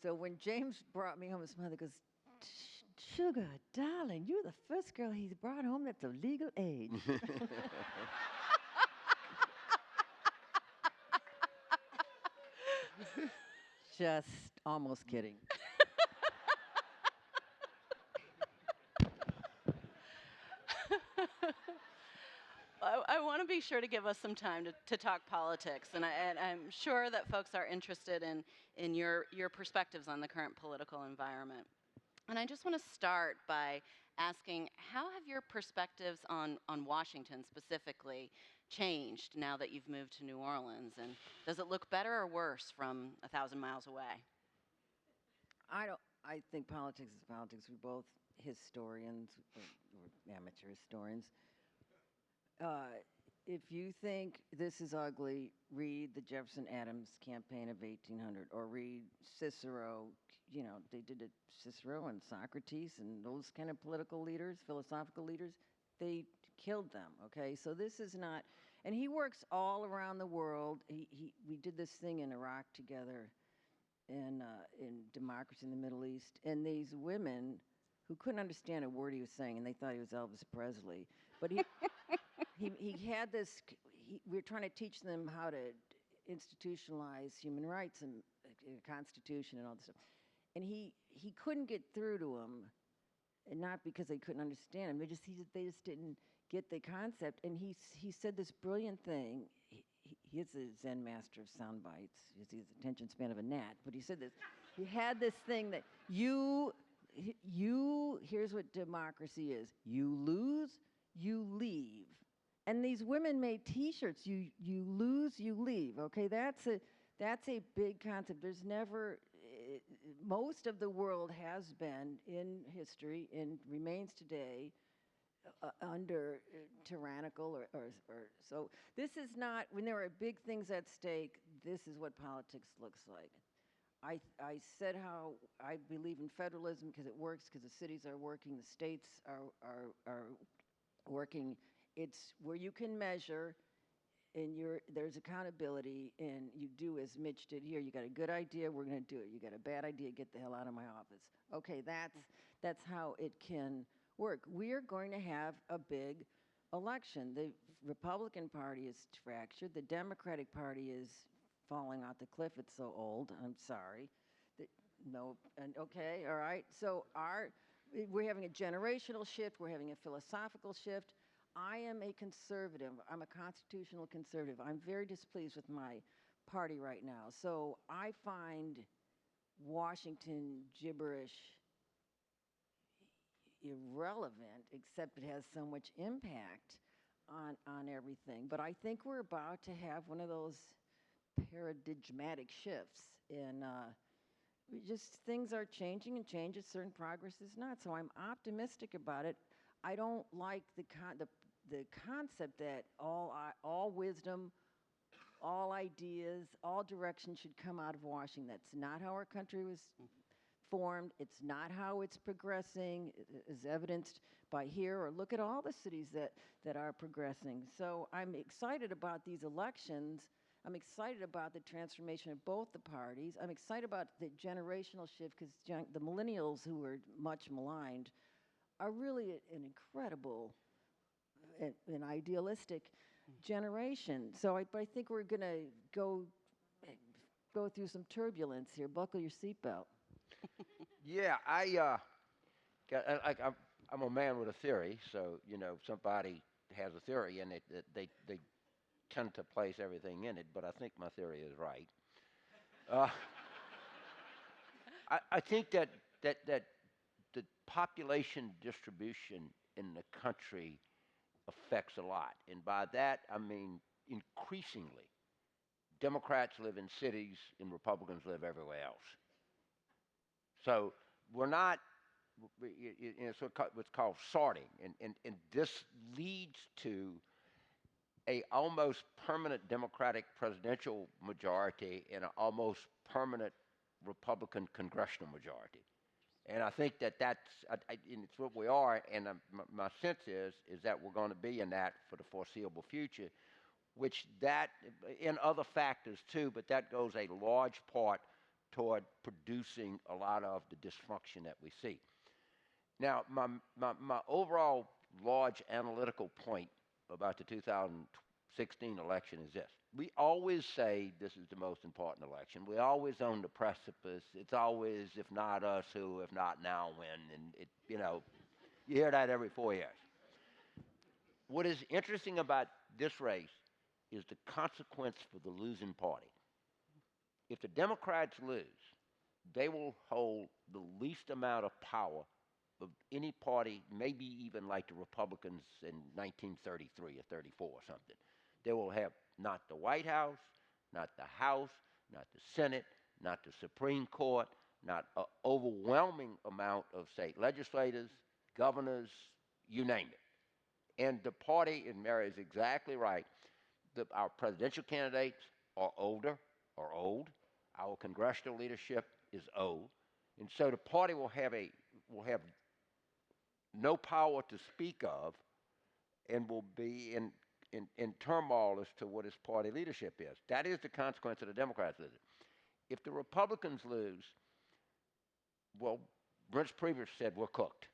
So when James brought me home, his mother goes, "Sugar, darling, you're the first girl he's brought home that's of legal age." Just almost kidding. I want to be sure to give us some time to talk politics, and I'm sure that folks are interested in your perspectives on the current political environment. And I just want to start by asking, how have your perspectives on Washington specifically changed now that you've moved to New Orleans? And does it look better or worse from 1,000 miles away? I think politics is politics. We're both historians, or amateur historians. If you think this is ugly, read the Jefferson Adams campaign of 1800, or read Cicero. They did it. Cicero and Socrates and those kind of political leaders, philosophical leaders, they killed them. Okay, so this is not. And he works all around the world. We did this thing in Iraq together, in democracy in the Middle East, and these women who couldn't understand a word he was saying, and they thought he was Elvis Presley, but he. He had this, we were trying to teach them how to institutionalize human rights and Constitution and all this stuff. And he couldn't get through to them, and not because they couldn't understand him. They just didn't get the concept. And he said this brilliant thing. He is a Zen master of sound bites. He has the attention span of a gnat. But he said this. He had this thing that here's what democracy is. You lose, you leave. And these women made T-shirts. You lose, you leave. Okay, that's a big concept. There's never. Most of the world has been in history and remains today under tyrannical or so. This is not, when there are big things at stake, this is what politics looks like. I said how I believe in federalism because it works, because the cities are working, the states are working. It's where you can measure, and there's accountability, and you do as Mitch did here. You got a good idea, we're going to do it. You got a bad idea, get the hell out of my office. Okay, that's how it can work. We are going to have a big election. The Republican Party is fractured. The Democratic Party is falling off the cliff. It's so old. I'm sorry. Okay, all right. So we're having a generational shift. We're having a philosophical shift. I am a conservative. I'm a constitutional conservative. I'm very displeased with my party right now. So I find Washington gibberish irrelevant, except it has so much impact on everything. But I think we're about to have one of those paradigmatic shifts. And things are changing, and changes, certain progress is not. So I'm optimistic about it. I don't like the concept that all wisdom, all ideas, all direction should come out of Washington. That's not how our country was formed. It's not how it's progressing, as evidenced by here, or look at all the cities that are progressing. So I'm excited about these elections. I'm excited about the transformation of both the parties. I'm excited about the generational shift because the millennials, who were much maligned, are really an incredible and idealistic generation. So but I think we're going to go through some turbulence here. Buckle your seatbelt. Yeah, I'm a man with a theory, so you know, if somebody has a theory and they tend to place everything in it, but I think my theory is right. Uh, I think that the population distribution in the country affects a lot, and by that I mean increasingly, Democrats live in cities and Republicans live everywhere else. So we're not, it's what's called sorting, and this leads to a almost permanent Democratic presidential majority and an almost permanent Republican congressional majority. And I think and it's what we are, and my sense is that we're going to be in that for the foreseeable future, which that, and other factors too, but that goes a large part toward producing a lot of the dysfunction that we see. Now, my overall large analytical point about the 2016 election is this. We always say this is the most important election. We always on the precipice. It's always, if not us, who, if not now, when. And, you hear that every 4 years. What is interesting about this race is the consequence for the losing party. If the Democrats lose, they will hold the least amount of power of any party, maybe even like the Republicans in 1933 or 34 or something. They will have not the White House, not the House, not the Senate, not the Supreme Court, not an overwhelming amount of state legislators, governors, you name it. And the party, and Mary is exactly right, our presidential candidates are older or old. Our congressional leadership is old. And so the party will have no power to speak of and will be in turmoil as to what his party leadership is. That is the consequence of the Democrats losing. If the Republicans lose, well, Reince Priebus said we're cooked.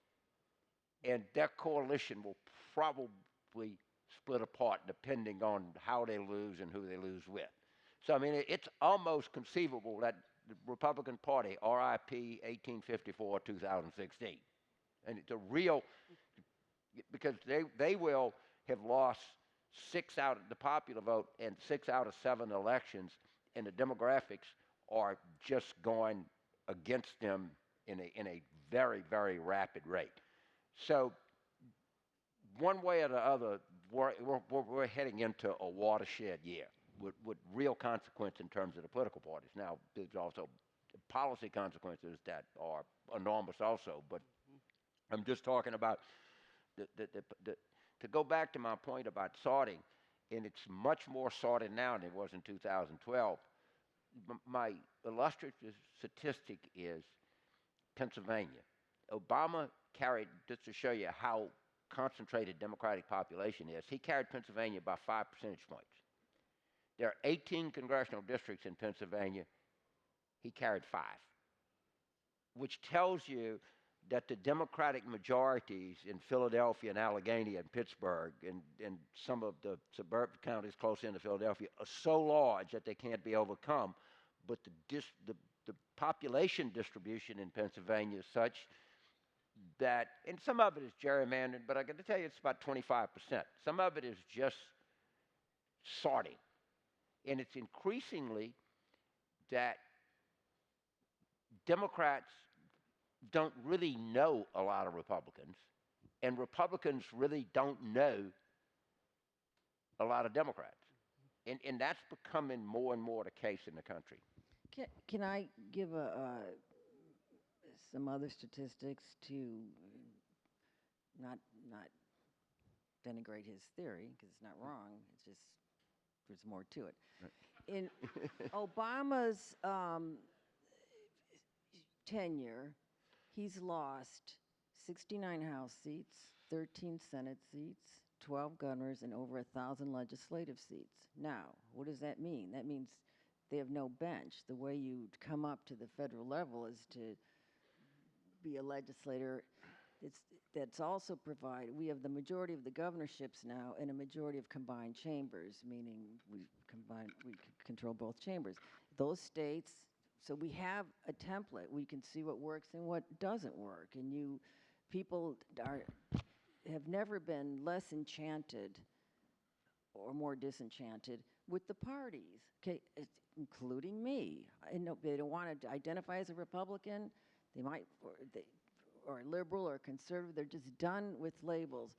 And their coalition will probably split apart depending on how they lose and who they lose with. So, I mean, it's almost conceivable that the Republican Party, RIP 1854, 2016. And it's a real, because they will have lost 6 out of the popular vote and 6 out of 7 elections, and the demographics are just going against them in a very, very rapid rate. So one way or the other, we're heading into a watershed year with real consequence in terms of the political parties. Now, there's also policy consequences that are enormous also, but I'm just talking about to go back to my point about sorting, and it's much more sorted now than it was in 2012. My illustrative statistic is Pennsylvania. Obama carried, just to show you how concentrated Democratic population is, he carried Pennsylvania by 5 percentage points. There are 18 congressional districts in Pennsylvania. He carried 5, which tells you that the Democratic majorities in Philadelphia and Allegheny and Pittsburgh and some of the suburban counties close into Philadelphia are so large that they can't be overcome. But the population distribution in Pennsylvania is such that, and some of it is gerrymandered, but I got to tell you it's about 25%. Some of it is just sorting. And it's increasingly that Democrats don't really know a lot of Republicans, and Republicans really don't know a lot of Democrats. And that's becoming more and more the case in the country. Can I give some other statistics to not denigrate his theory, because it's not wrong. It's just there's more to it. Right. In Obama's tenure, he's lost 69 House seats, 13 Senate seats, 12 governors and over 1,000 legislative seats. Now, what does that mean? That means they have no bench. The way you come up to the federal level is to be a legislator. That's also provided. We have the majority of the governorships now and a majority of combined chambers, meaning we control both chambers. Those states, so we have a template. We can see what works and what doesn't work. And people have never been less enchanted or more disenchanted with the parties, okay, including me. I know they don't want to identify as a Republican. They might, or liberal or conservative. They're just done with labels.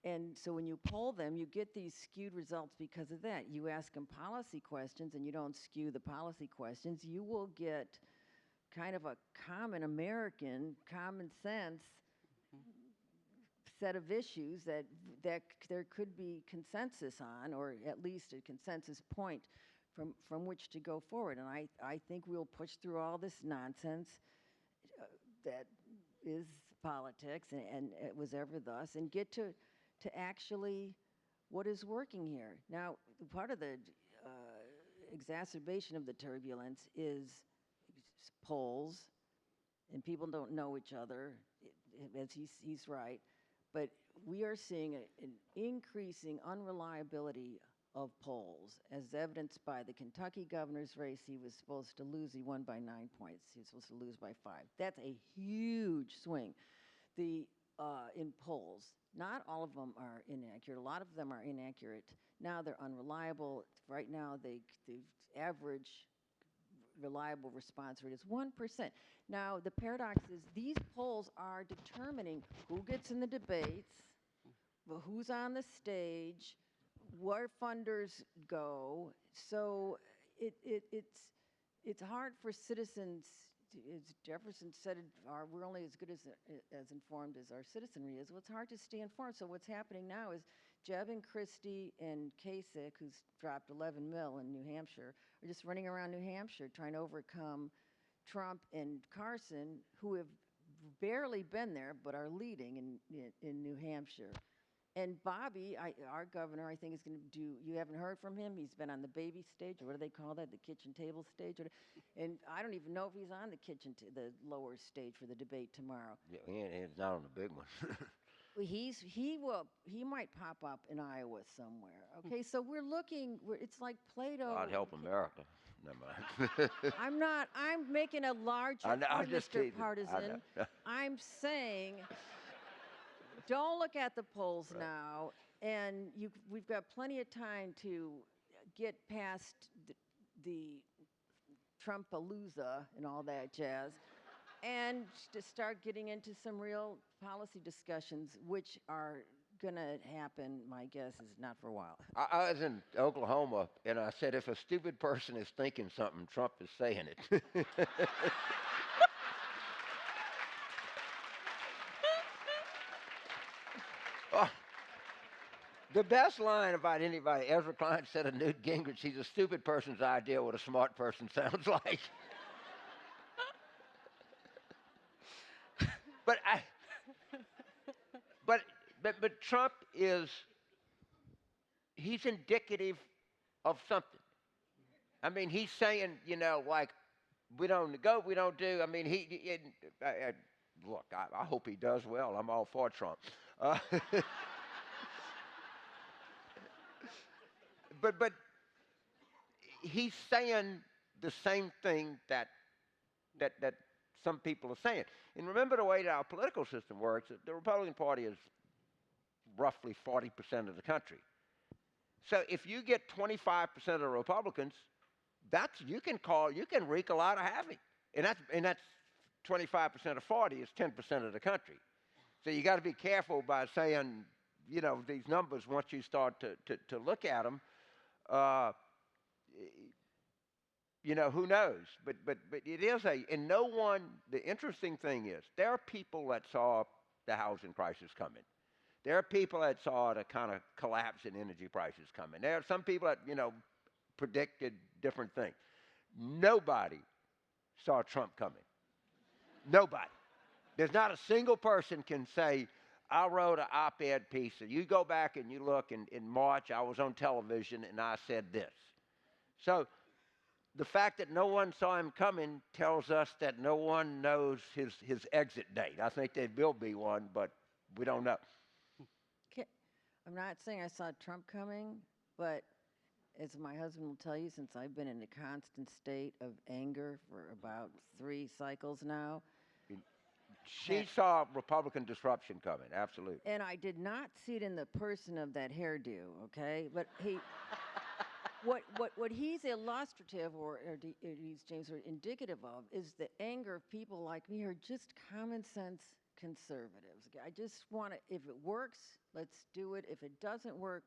And so when you poll them, you get these skewed results because of that. You ask them policy questions and you don't skew the policy questions. You will get kind of a common American, common sense set of issues that there could be consensus on, or at least a consensus point from which to go forward. And I think we'll push through all this nonsense that is politics, and it was ever thus, and get to actually what is working here. Now, part of the exacerbation of the turbulence is polls, and people don't know each other, as he's right, but we are seeing an increasing unreliability of polls, as evidenced by the Kentucky governor's race. He was supposed to lose. He won by 9 points. He was supposed to lose by 5. That's a huge swing. In polls, not all of them are inaccurate. A lot of them are inaccurate. Now they're unreliable. Right now, the average reliable response rate is 1%. Now, the paradox is these polls are determining who gets in the debates, who's on the stage, where funders go. So it's hard for citizens, as Jefferson said, we're only as good as informed as our citizenry is. Well, it's hard to stay informed. So what's happening now is Jeb and Christie and Kasich, who's dropped 11 mil in New Hampshire, are just running around New Hampshire trying to overcome Trump and Carson, who have barely been there but are leading in New Hampshire. And Bobby, our governor, I think is going to do, you haven't heard from him? He's been on the baby stage, or what do they call that, the kitchen table stage? And I don't even know if he's on the the lower stage for the debate tomorrow. Yeah, he's not on the big one. He might pop up in Iowa somewhere. Okay, so we're looking. It's like Plato. God help America. Never mind. I'm making a large point, Mr. Partisan. I'm saying, don't look at the polls now, and we've got plenty of time to get past the Trumpalooza and all that jazz, and to start getting into some real policy discussions, which are going to happen, my guess, is not for a while. I was in Oklahoma, and I said, if a stupid person is thinking something, Trump is saying it. Oh, the best line about anybody, Ezra Klein said of Newt Gingrich, he's a stupid person's idea what a smart person sounds like. But Trump he's indicative of something. I mean, he's saying, like, we don't go, we don't do. I mean, look, I hope he does well. I'm all for Trump. But he's saying the same thing that some people are saying. And remember the way that our political system works, the Republican Party is roughly 40% of the country. So if you get 25% of the Republicans, you can wreak a lot of havoc. And that's 25% of 40 is 10% of the country. So you got to be careful by saying, these numbers once you start to look at them. Who knows? But it is and no one, the interesting thing is, there are people that saw the housing crisis coming. There are people that saw the kind of collapse in energy prices coming. There are some people that, predicted different things. Nobody saw Trump coming. Nobody. There's not a single person can say, I wrote an op-ed piece. And you go back and you look in March, I was on television and I said this. So the fact that no one saw him coming tells us that no one knows his exit date. I think there will be one, but we don't know. I'm not saying I saw Trump coming, but as my husband will tell you, since I've been in a constant state of anger for about 3 cycles now, She saw Republican disruption coming, absolutely. and I did not see it in the person of that hairdo, okay? But what he's illustrative or he's James are indicative of is the anger of people like me who are just common sense conservatives. Okay? I just want to, if it works, let's do it. If it doesn't work,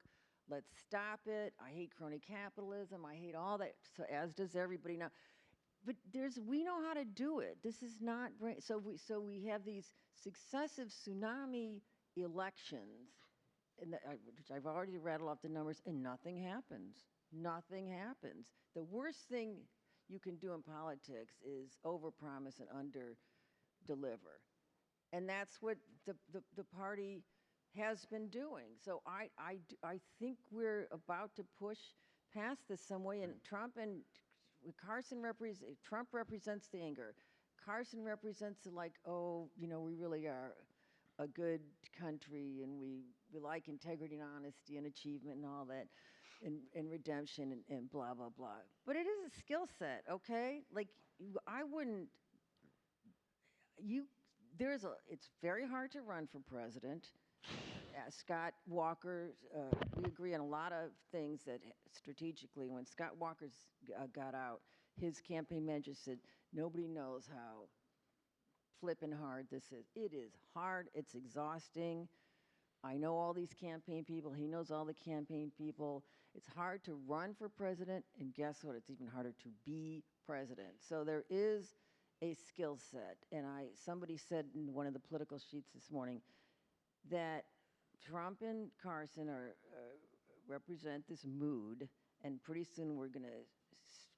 let's stop it. I hate crony capitalism. I hate all that. So as does everybody now. But we know how to do it. This is not so we have these successive tsunami elections, which I've already rattled off the numbers, and nothing happens. Nothing happens. The worst thing you can do in politics is overpromise and underdeliver, and that's what the party has been doing. So I think we're about to push past this some way, and Trump represents the anger. Carson represents the we really are a good country and we like integrity and honesty and achievement and all that and redemption and blah, blah, blah. But it is a skill set, okay? Like, I wouldn't, it's very hard to run for president. Scott Walker, we agree on a lot of things that strategically, when Scott Walker got out, his campaign manager said, nobody knows how flipping hard this is. It is hard. It's exhausting. I know all these campaign people. He knows all the campaign people. It's hard to run for president, and guess what? It's even harder to be president. So there is a skill set. And somebody said in one of the political sheets this morning that Trump and Carson represent this mood, and pretty soon we're going to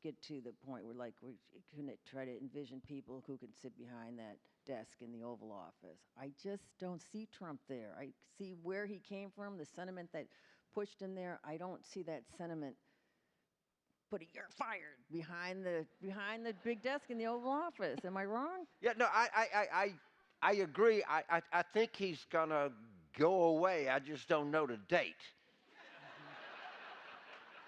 get to the point where we're going to try to envision people who can sit behind that desk in the Oval Office. I just don't see Trump there. I see where he came from, the sentiment that pushed him there. I don't see that sentiment putting "you're fired" behind the big desk in the Oval Office. Am I wrong? Yeah, no, I agree. I think he's gonna go away. I just don't know the date.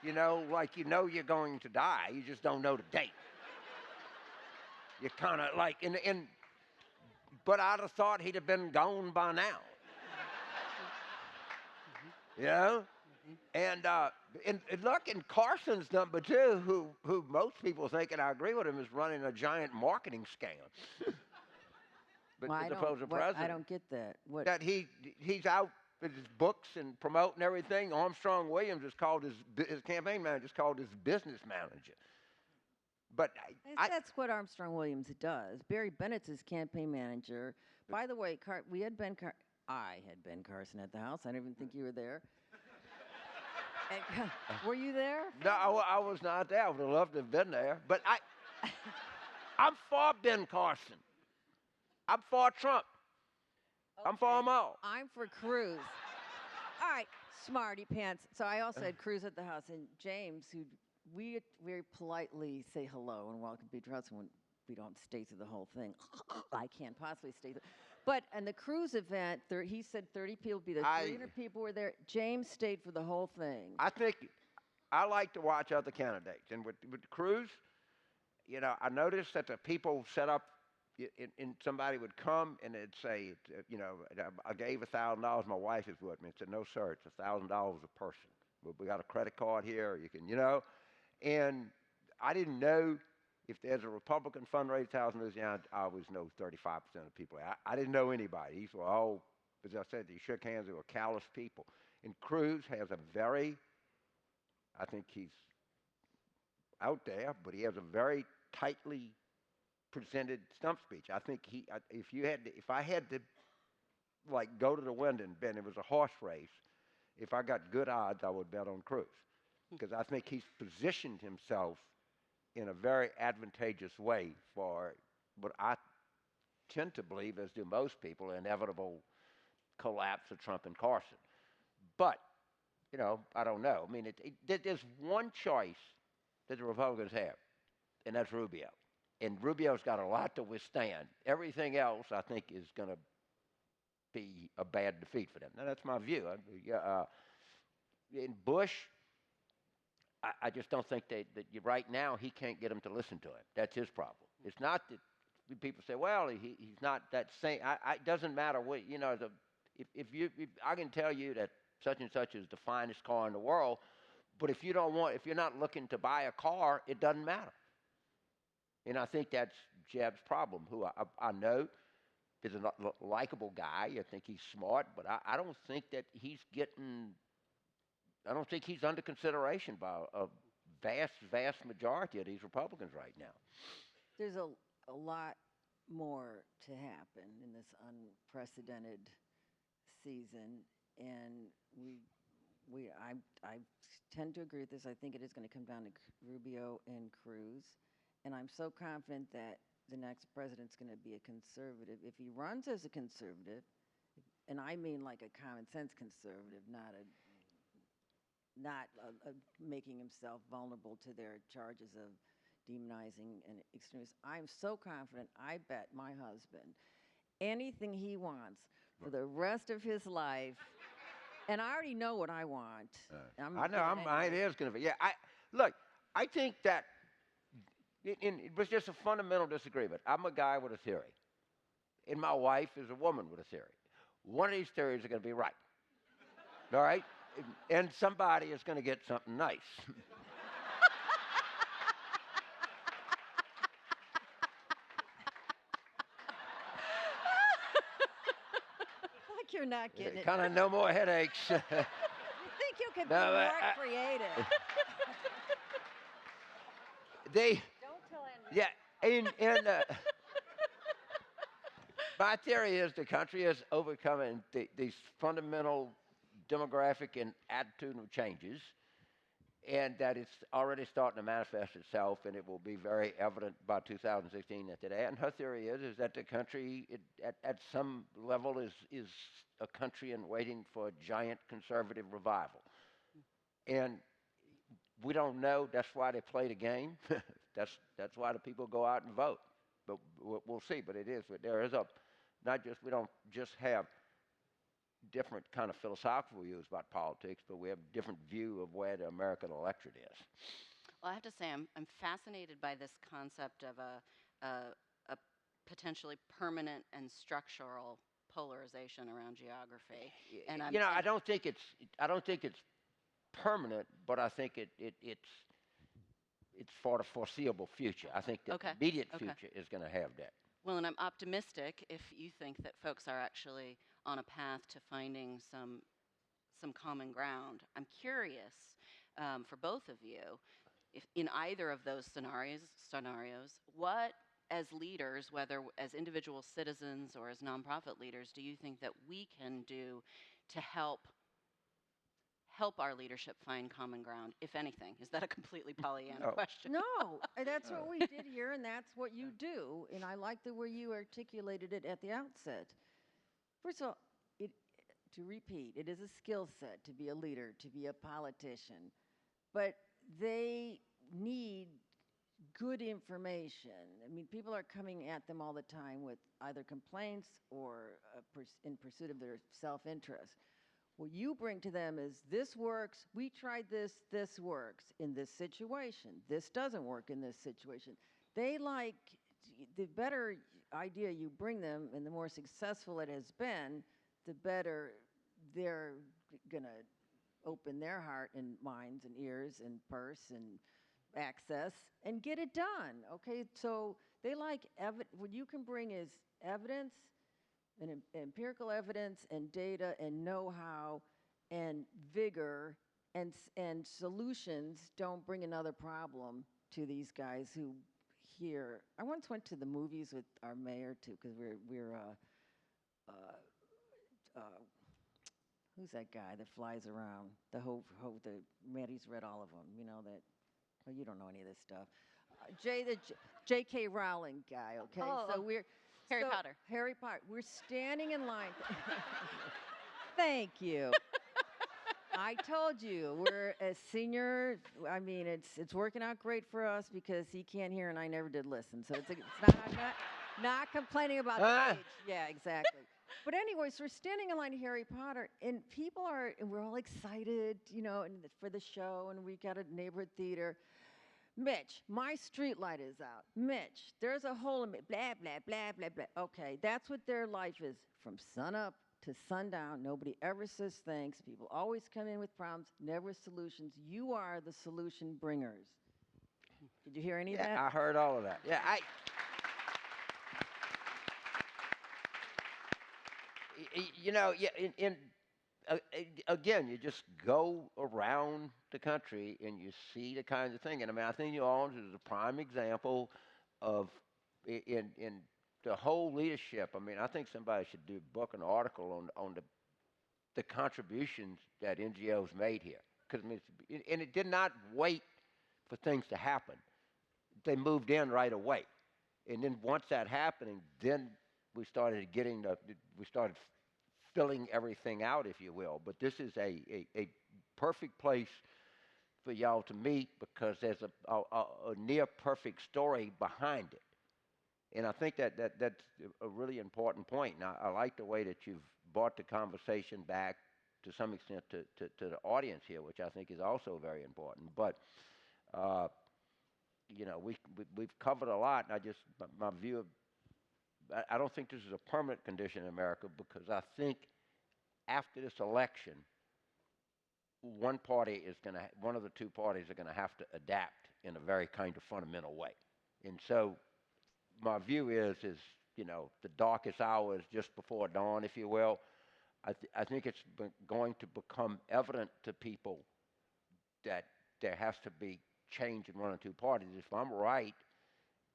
You're going to die. You just don't know the date. You're kind of like but I'd have thought he'd have been gone by now. You know? And look, and Carson's number 2, who most people think, and I agree with him, is running a giant marketing scam. But Well, as opposed to president, I don't get that. that he's out with his books and promoting everything. Armstrong Williams is called his campaign manager is called his business manager. But That's what Armstrong Williams does. Barry Bennett's his campaign manager. By the way, I had Ben Carson at the house. I didn't even think you were there. And, were you there? No, I was not there. I would have loved to have been there. But I'm for Ben Carson. I'm for Trump. Okay. I'm for them all. I'm for Cruz. All right, smarty pants. So I also had Cruz at the house, and James, who we very politely say hello and welcome people to our house when we don't stay through the whole thing. I can't possibly stay through. But in the Cruz event, he said 30 people would be there. 300 people were there. James stayed for the whole thing. I think I like to watch other candidates. And with Cruz, I noticed that the people set up, and somebody would come and they'd say, I gave $1,000. My wife is with me. I said, no, sir, it's $1,000 a person. We got a credit card here. You can, And I didn't know if there's a Republican fundraising house in Louisiana. I always know 35% of people. I didn't know anybody. These were all, as I said, they shook hands. They were callous people. And Cruz has I think he's out there, but he has a very tightly presented stump speech. I think if I had to go to the window and bet it was a horse race, if I got good odds, I would bet on Cruz, because I think he's positioned himself in a very advantageous way for what I tend to believe, as do most people, inevitable collapse of Trump and Carson. But, you know, I don't know. I mean, there's one choice that the Republicans have, and that's Rubio. And Rubio's got a lot to withstand. Everything else, I think, is going to be a bad defeat for them. Now, that's my view. In Bush, I just don't think right now he can't get them to listen to him. That's his problem. It's not that people say, well, he's not that same. It doesn't matter what, you know, if I can tell you that such and such is the finest car in the world, but if you're not looking to buy a car, it doesn't matter. And I think that's Jeb's problem, who I know is a likable guy. I think he's smart, but I don't think that I don't think he's under consideration by a vast majority of these Republicans right now. There's a lot more to happen in this unprecedented season, and I tend to agree with this. I think it is going to come down to Rubio and Cruz, and I'm so confident that the next president's going to be a conservative. If he runs as a conservative, and I mean like a common sense conservative, not making himself vulnerable to their charges of demonizing and extremists. I'm so confident, I bet my husband anything he wants for the rest of his life, and I already know what I want. I know, it is going to be. Yeah, I think that it was just a fundamental disagreement. I'm a guy with a theory, and my wife is a woman with a theory. One of these theories are going to be right. All right? And somebody is going to get something nice. Like you're not getting it. Kind of no more headaches. You think you could be more creative. Don't tell Andrew. Yeah, my theory is the country is overcoming these fundamental demographic and attitudinal changes, and that it's already starting to manifest itself, and it will be very evident by 2016 that today. And her theory is that the country, at some level, is a country in waiting for a giant conservative revival. And we don't know. That's why they play the game. That's why the people go out and vote. But we'll see. But there is we don't just have different kind of philosophical views about politics, but we have a different view of where the American electorate is. Well, I have to say, I'm fascinated by this concept of a potentially permanent and structural polarization around geography. And I don't think it's permanent, but I think it's for the foreseeable future. I think the immediate future is going to have that. Well, and I'm optimistic if you think that folks are actually on a path to finding some common ground. I'm curious for both of you, if in either of those scenarios, what as leaders, whether as individual citizens or as nonprofit leaders, do you think that we can do to help our leadership find common ground, if anything? Is that a completely Pollyanna question? No, that's what we did here, and that's what you do. And I like the way you articulated it at the outset. First of all, to repeat, it is a skill set to be a leader, to be a politician. But they need good information. I mean, people are coming at them all the time with either complaints or in pursuit of their self-interest. What you bring to them is, this works, we tried this works in this situation. This doesn't work in this situation. They like, the better idea you bring them and the more successful it has been, the better they're going to open their heart and minds and ears and purse and access and get it done, okay? So they like, what you can bring is evidence, and empirical evidence and data and know-how and vigor and solutions. Don't bring another problem to these guys who here. I once went to the movies with our mayor too, because we're who's that guy that flies around? The Maddie's read all of them. You know that. Well, you don't know any of this stuff. J.K. Rowling guy. Okay, so we're. Harry Potter. Harry Potter. We're standing in line. Thank you. I told you, we're a senior. I mean, it's working out great for us because he can't hear and I never did listen. So it's not, I'm not complaining about the age. Yeah, exactly. But anyways, we're standing in line to Harry Potter, and and we're all excited, for the show, and we got a neighborhood theater. Mitch, my street light is out. Mitch, there's a hole in it. Blah, blah, blah, blah, blah. Okay, that's what their life is. From sun up to sundown, nobody ever says thanks. People always come in with problems, never solutions. You are the solution bringers. Did you hear any of that? I heard all of that. Yeah, again, you just go around the country and you see the kinds of thing. And I mean, I think New Orleans is a prime example of in the whole leadership. I mean, I think somebody should do a book, an article on the contributions that NGOs made here. Because I mean, and it did not wait for things to happen. They moved in right away, and then once that happening, then we started we started filling everything out, if you will. But this is a perfect place for y'all to meet because there's a near perfect story behind it. And I think that's a really important point. And I like the way that you've brought the conversation back to some extent to the audience here, which I think is also very important. But we've covered a lot, and my view of I don't think this is a permanent condition in America because I think after this election, one of the two parties are going to have to adapt in a very kind of fundamental way. And so my view is the darkest hour is just before dawn, if you will. I think it's going to become evident to people that there has to be change in one or two parties. If I'm right,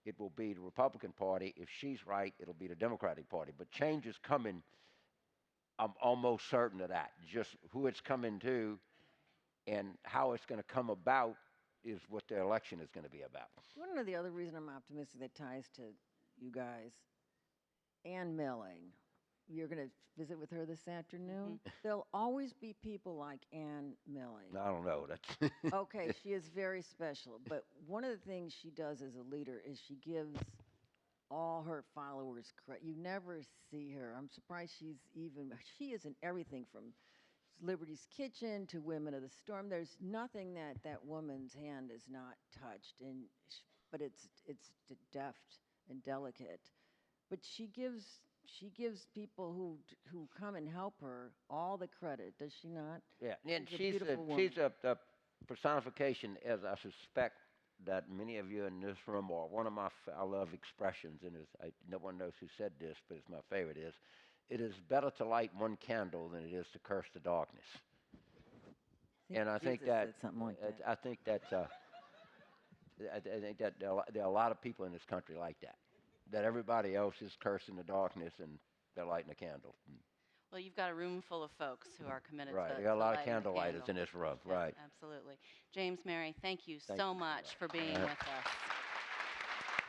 it will be the Republican Party. If she's right, it'll be the Democratic Party. But change is coming. I'm almost certain of that. Just who it's coming to and how it's going to come about is what the election is going to be about. One of the other reasons I'm optimistic that ties to you guys, Ann Milling. You're going to visit with her this afternoon. Mm-hmm. There'll always be people like Ann Milling. I don't know. That's Okay, she is very special. But one of the things she does as a leader is she gives all her followers credit. You never see her. I'm surprised she is in everything from Liberty's Kitchen to Women of the Storm. There's nothing that woman's hand is not touched, but it's deft and delicate. But she gives people who come and help her all the credit, does she not? Yeah, and she's she's a personification, as I suspect that many of you in this room are. One of I love expressions, and no one knows who said this, but it's my favorite. It is better to light one candle than it is to curse the darkness. I think that said something like that. I think that there are a lot of people in this country like that. That everybody else is cursing the darkness and they're lighting a candle. Well, you've got a room full of folks who are committed right. to You got a lot of lighting the candle lighters candle. in this room. Yeah, right. Absolutely. James, Mary, thank you Thank so you. much for being with us.